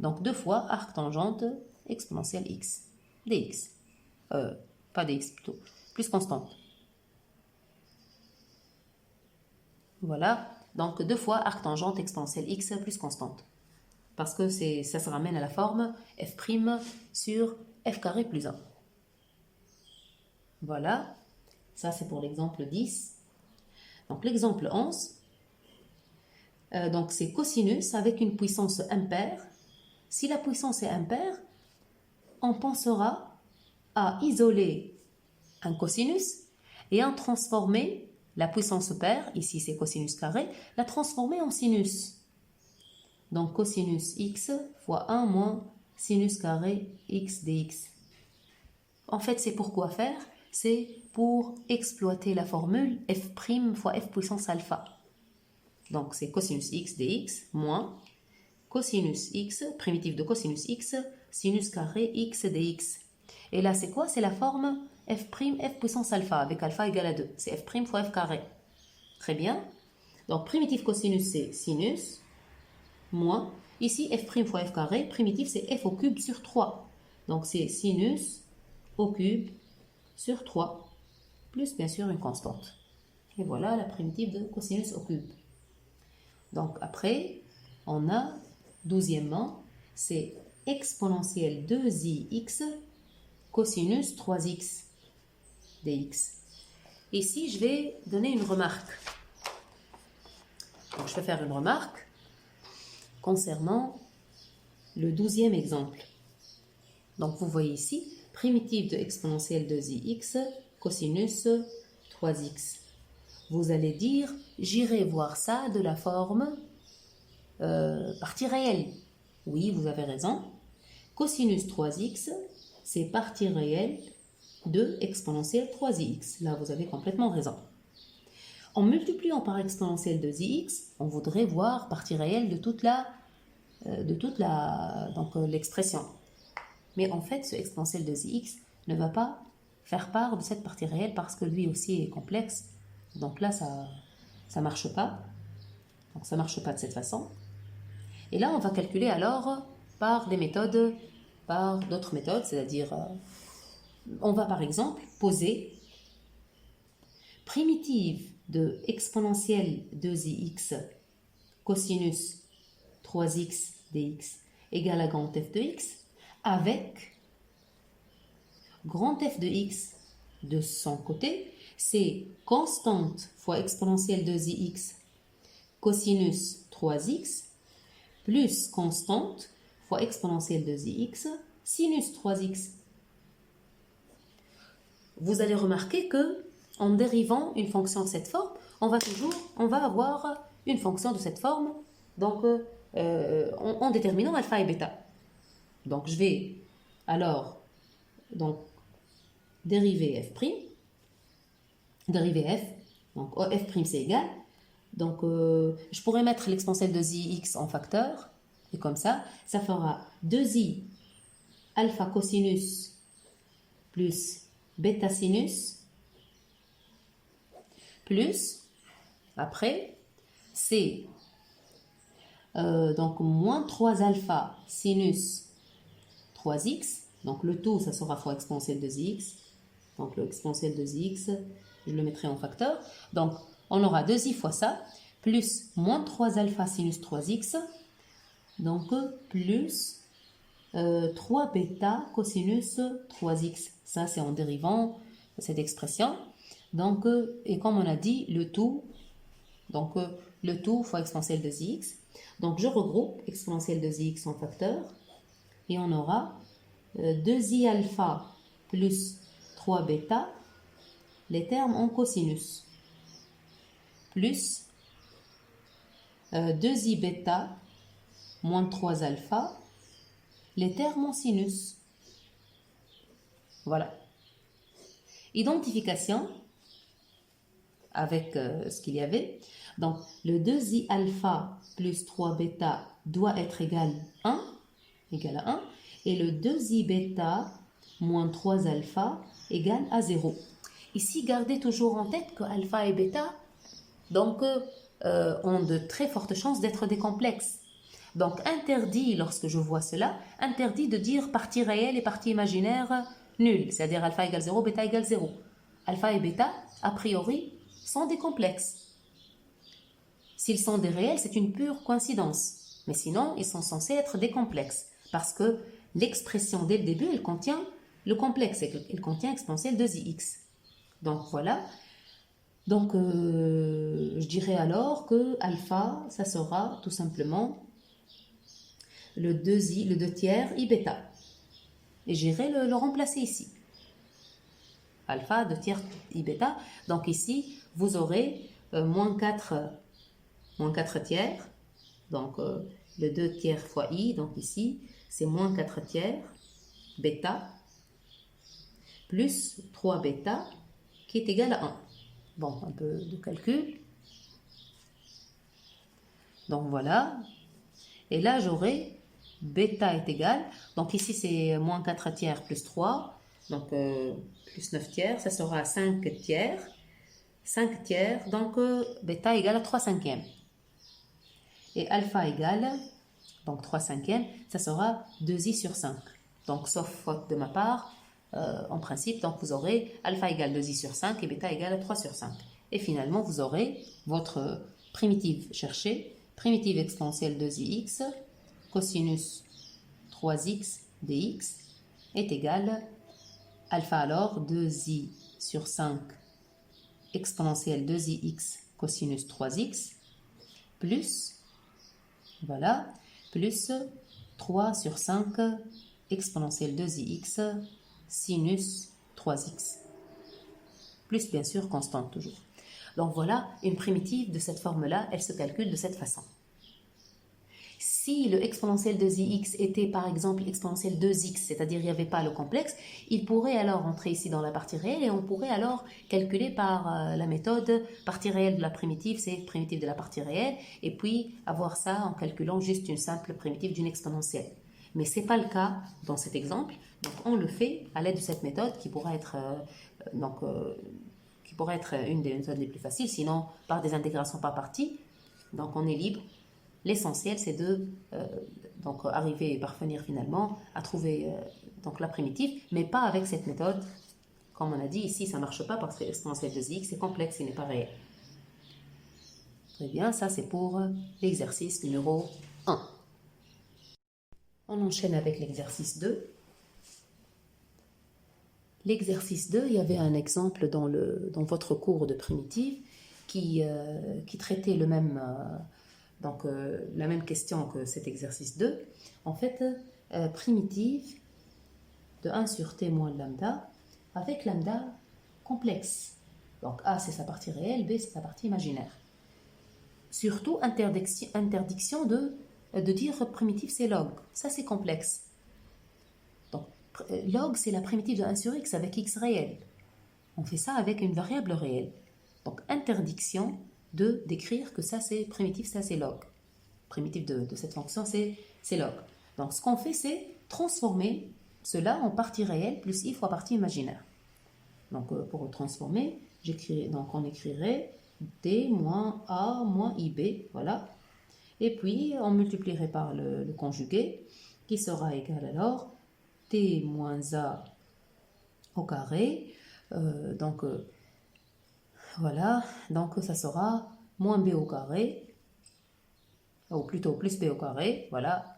Donc, 2 fois arc tangente exponentielle x, dx. Pas dx plutôt, plus constante. Voilà, donc 2 fois arc tangente exponentielle x plus constante. Parce que ça se ramène à la forme f' sur f carré plus 1. Voilà, ça c'est pour l'exemple 10. Donc l'exemple 11, donc c'est cosinus avec une puissance impaire. Si la puissance est impaire, on pensera à isoler un cosinus et à transformer la puissance paire, ici c'est cosinus carré, la transformer en sinus. Donc, cosinus x fois 1 moins sinus carré x dx. En fait, c'est pour quoi faire? C'est pour exploiter la formule f' fois f puissance alpha. Donc, c'est cosinus x dx moins cosinus x, primitif de cosinus x, sinus carré x dx. Et là, c'est quoi? C'est la forme f' f puissance alpha, avec alpha égale à 2. C'est f' fois f carré. Très bien. Donc, primitif cosinus, c'est sinus, moins, ici f' fois f carré, primitif c'est f au cube sur 3. Donc c'est sinus au cube sur 3, plus bien sûr une constante. Et voilà la primitive de cosinus au cube. Donc après, on a, 12e, c'est exponentielle 2ix cosinus 3x dx. Ici, je vais donner une remarque. Donc je vais faire une remarque concernant le 12e exemple. Donc vous voyez ici, primitive de exponentielle 2ix, cosinus 3x. Vous allez dire, j'irai voir ça de la forme partie réelle. Oui, vous avez raison. Cosinus 3x, c'est partie réelle de exponentielle 3ix. Là, vous avez complètement raison. En multipliant par exponentielle 2ix, on voudrait voir partie réelle de toute l'expression. Mais en fait, ce exponentielle 2ix ne va pas faire part de cette partie réelle parce que lui aussi est complexe. Donc là, ça ne marche pas. Donc ça ne marche pas de cette façon. Et là, on va calculer alors par d'autres méthodes, c'est-à-dire, on va par exemple poser primitive de exponentielle 2ix cosinus 3x dx égale à grand f de x avec grand f de x de son côté, c'est constante fois exponentielle 2ix cosinus 3x plus constante fois exponentielle 2ix sinus 3x. Vous allez remarquer que en dérivant une fonction de cette forme, on va avoir une fonction de cette forme, donc en déterminant alpha et bêta. Donc, je vais alors donc, dériver f', dériver f, donc f' c'est égal. Donc, je pourrais mettre l'exponentielle de ix en facteur, et comme ça fera 2i alpha cosinus plus bêta sinus, plus, après, c'est donc moins 3 alpha sinus 3x, donc le tout, ça sera fois exponentielle de x, donc l'exponentielle de x, je le mettrai en facteur, donc on aura 2i fois ça, plus moins 3 alpha sinus 3x, donc plus 3 bêta cosinus 3x, ça c'est en dérivant cette expression, donc, et comme on a dit, le tout, donc le tout fois exponentielle de x, donc je regroupe exponentielle de x en facteur, et on aura 2i alpha plus 3 bêta, les termes en cosinus, plus 2i bêta moins 3 alpha, les termes en sinus. Voilà. Identification avec ce qu'il y avait. Donc, le 2i alpha plus 3 bêta doit être égal à 1, et le 2i bêta moins 3 alpha égale à 0. Ici, gardez toujours en tête que alpha et bêta donc, ont de très fortes chances d'être des complexes. Donc, interdit, lorsque je vois cela, interdit de dire partie réelle et partie imaginaire nulle, c'est-à-dire alpha égale 0, bêta égale 0. Alpha et bêta, a priori, sont des complexes. S'ils sont des réels, c'est une pure coïncidence. Mais sinon, ils sont censés être des complexes. Parce que l'expression, dès le début, elle contient le complexe. Elle contient exponentielle de ix. Donc, voilà. Donc, je dirais alors que alpha, ça sera tout simplement le 2 tiers i bêta. Et j'irai le remplacer ici. Alpha, 2 tiers i bêta. Donc ici, vous aurez moins 4 tiers. Donc le 2 tiers fois i. Donc ici, c'est moins 4 tiers bêta plus 3 bêta qui est égal à 1. Bon, un peu de calcul. Donc voilà. Et là, j'aurai bêta est égal. Donc ici, c'est moins 4 tiers plus 3. Donc plus 9 tiers. Ça sera 5 tiers. 5 tiers. Donc bêta égale à 3 cinquièmes. Et alpha égale, donc 3 cinquièmes, ça sera 2i sur 5. Donc sauf faute de ma part, en principe, donc vous aurez alpha égale 2i sur 5 et bêta égale 3 sur 5. Et finalement, vous aurez votre primitive cherchée, primitive exponentielle 2ix, cosinus 3x dx est égal alpha alors 2i sur 5 exponentielle 2ix cosinus 3x plus, voilà, plus 3 sur 5 exponentielle 2ix sinus 3x. Plus bien sûr constante toujours. Donc voilà, une primitive de cette forme-là, elle se calcule de cette façon. Si le exponentiel de ix était par exemple exponentiel 2x, c'est-à-dire il n'y avait pas le complexe, il pourrait alors entrer ici dans la partie réelle et on pourrait alors calculer par la méthode partie réelle de la primitive, c'est primitive de la partie réelle, et puis avoir ça en calculant juste une simple primitive d'une exponentielle. Mais ce n'est pas le cas dans cet exemple, donc on le fait à l'aide de cette méthode qui pourra être, une des méthodes les plus faciles, sinon par des intégrations par partie, donc on est libre. L'essentiel, c'est de arriver et parvenir finalement à trouver donc la primitive, mais pas avec cette méthode. Comme on a dit, ici, ça ne marche pas parce que l'exponentielle de x est complexe, il n'est pas réel. Très bien, ça c'est pour l'exercice numéro 1. On enchaîne avec l'exercice 2. L'exercice 2, il y avait un exemple dans votre cours de primitive qui traitait le même... la même question que cet exercice 2, en fait, primitive de 1 sur t moins lambda, avec lambda complexe. Donc A, c'est sa partie réelle, B, c'est sa partie imaginaire. Surtout, interdiction de dire primitive, c'est log. Ça, c'est complexe. Log, c'est la primitive de 1 sur x avec x réel. On fait ça avec une variable réelle. Donc, interdiction de d'écrire que ça c'est primitif, ça c'est log. Primitive de cette fonction, c'est log. Donc, ce qu'on fait, c'est transformer cela en partie réelle plus i fois partie imaginaire. Donc, pour transformer, on écrirait t moins a moins ib, voilà. Et puis, on multiplierait par le conjugué, qui sera égal alors t moins a au carré. Voilà, donc ça sera moins b au carré, ou plutôt plus b au carré, voilà,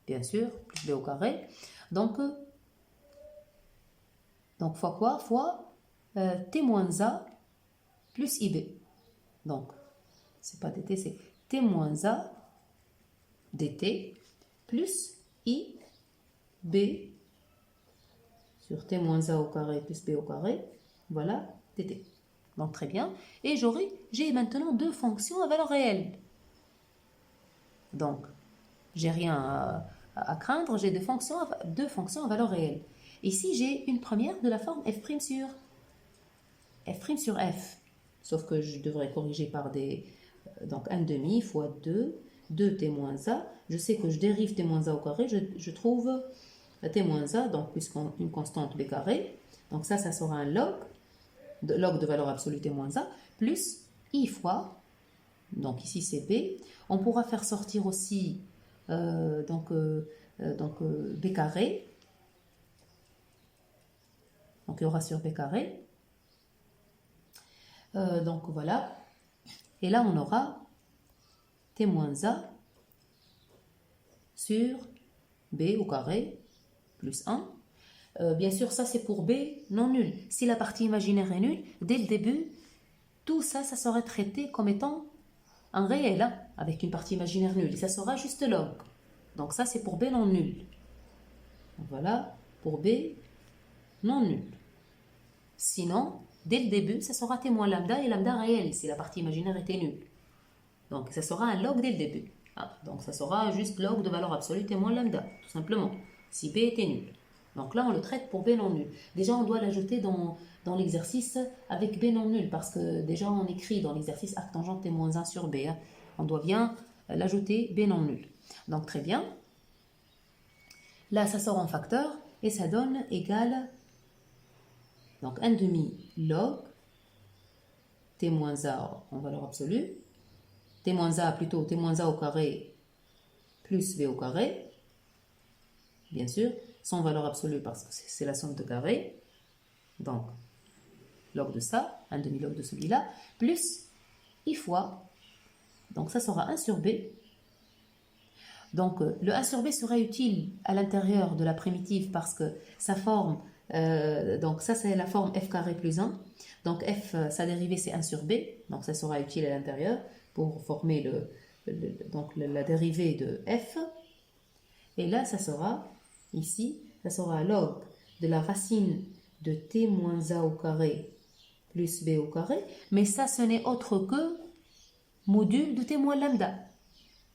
bien sûr, plus b au carré. Donc fois quoi? Fois t moins a plus ib. Donc, c'est pas dt, c'est t moins a dt plus i b sur t moins a au carré plus b au carré, voilà, dt. Donc très bien. Et j'ai maintenant deux fonctions à valeur réelle. Donc, j'ai rien à craindre, j'ai deux fonctions à valeur réelle. Ici, j'ai une première de la forme f' sur f. Sauf que je devrais corriger par donc 1 demi fois 2t moins a. Je sais que je dérive t moins a au carré, je trouve t moins a, donc puisqu'une constante b carré. Donc ça sera un log de valeur absolue t moins a, plus i fois, donc ici c'est b. On pourra faire sortir aussi b carré. Donc il y aura sur b carré. Donc voilà. Et là on aura t moins a sur b au carré plus 1. Bien sûr, ça c'est pour b non nul. Si la partie imaginaire est nulle, dès le début, tout ça, ça serait traité comme étant un réel, hein, avec une partie imaginaire nulle. Et ça sera juste log. Donc ça c'est pour b non nul. Voilà, pour b non nul. Sinon, dès le début, ça sera t moins lambda et lambda réel, si la partie imaginaire était nulle. Donc ça sera un log dès le début. Donc ça sera juste log de valeur absolue t moins lambda, tout simplement, si b était nul. Donc là, on le traite pour b non nul. Déjà, on doit l'ajouter dans l'exercice avec b non nul, parce que déjà, on écrit dans l'exercice arc tangente t moins 1 sur b. Hein. On doit bien l'ajouter b non nul. Donc, très bien. Là, ça sort en facteur, et ça donne égal, donc 1 demi log t moins a en valeur absolue, t moins a plutôt t moins a au carré plus b au carré, bien sûr, sans valeur absolue parce que c'est la somme de carrés. Donc, log de ça, 1 demi-log de celui-là, plus i fois, donc ça sera 1 sur b. Donc, le 1 sur b sera utile à l'intérieur de la primitive parce que sa forme, donc ça c'est la forme f carré plus 1. Donc, f, sa dérivée c'est 1 sur b, donc ça sera utile à l'intérieur pour former donc la dérivée de f. Et là, ça sera... Ici, ça sera log de la racine de t moins a au carré plus b au carré, mais ça, ce n'est autre que module de t moins lambda.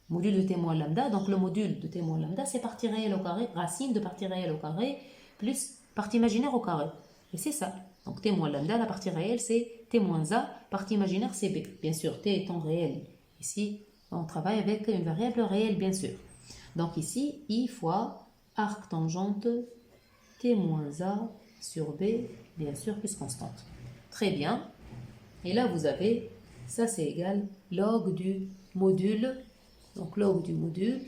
Module de t moins lambda, donc le module de t moins lambda, c'est partie réelle au carré, racine de partie réelle au carré, plus partie imaginaire au carré. Et c'est ça. Donc t moins lambda, la partie réelle, c'est t moins a, partie imaginaire, c'est b. Bien sûr, t étant réel. Ici, on travaille avec une variable réelle, bien sûr. Donc ici, i fois arc tangente t moins a sur b, bien sûr, plus constante. Très bien. Et là, vous avez, ça c'est égal, log du module, donc log du module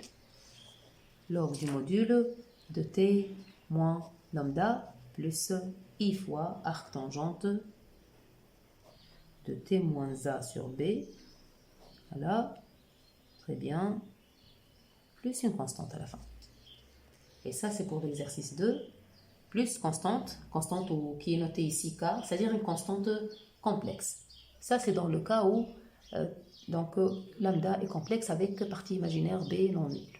de t moins lambda plus i fois arc tangente de t moins a sur b. Voilà. Très bien. Plus une constante à la fin. Et ça, c'est pour l'exercice 2, plus constante qui est notée ici k, c'est-à-dire une constante complexe. Ça, c'est dans le cas où lambda est complexe avec partie imaginaire b non nulle.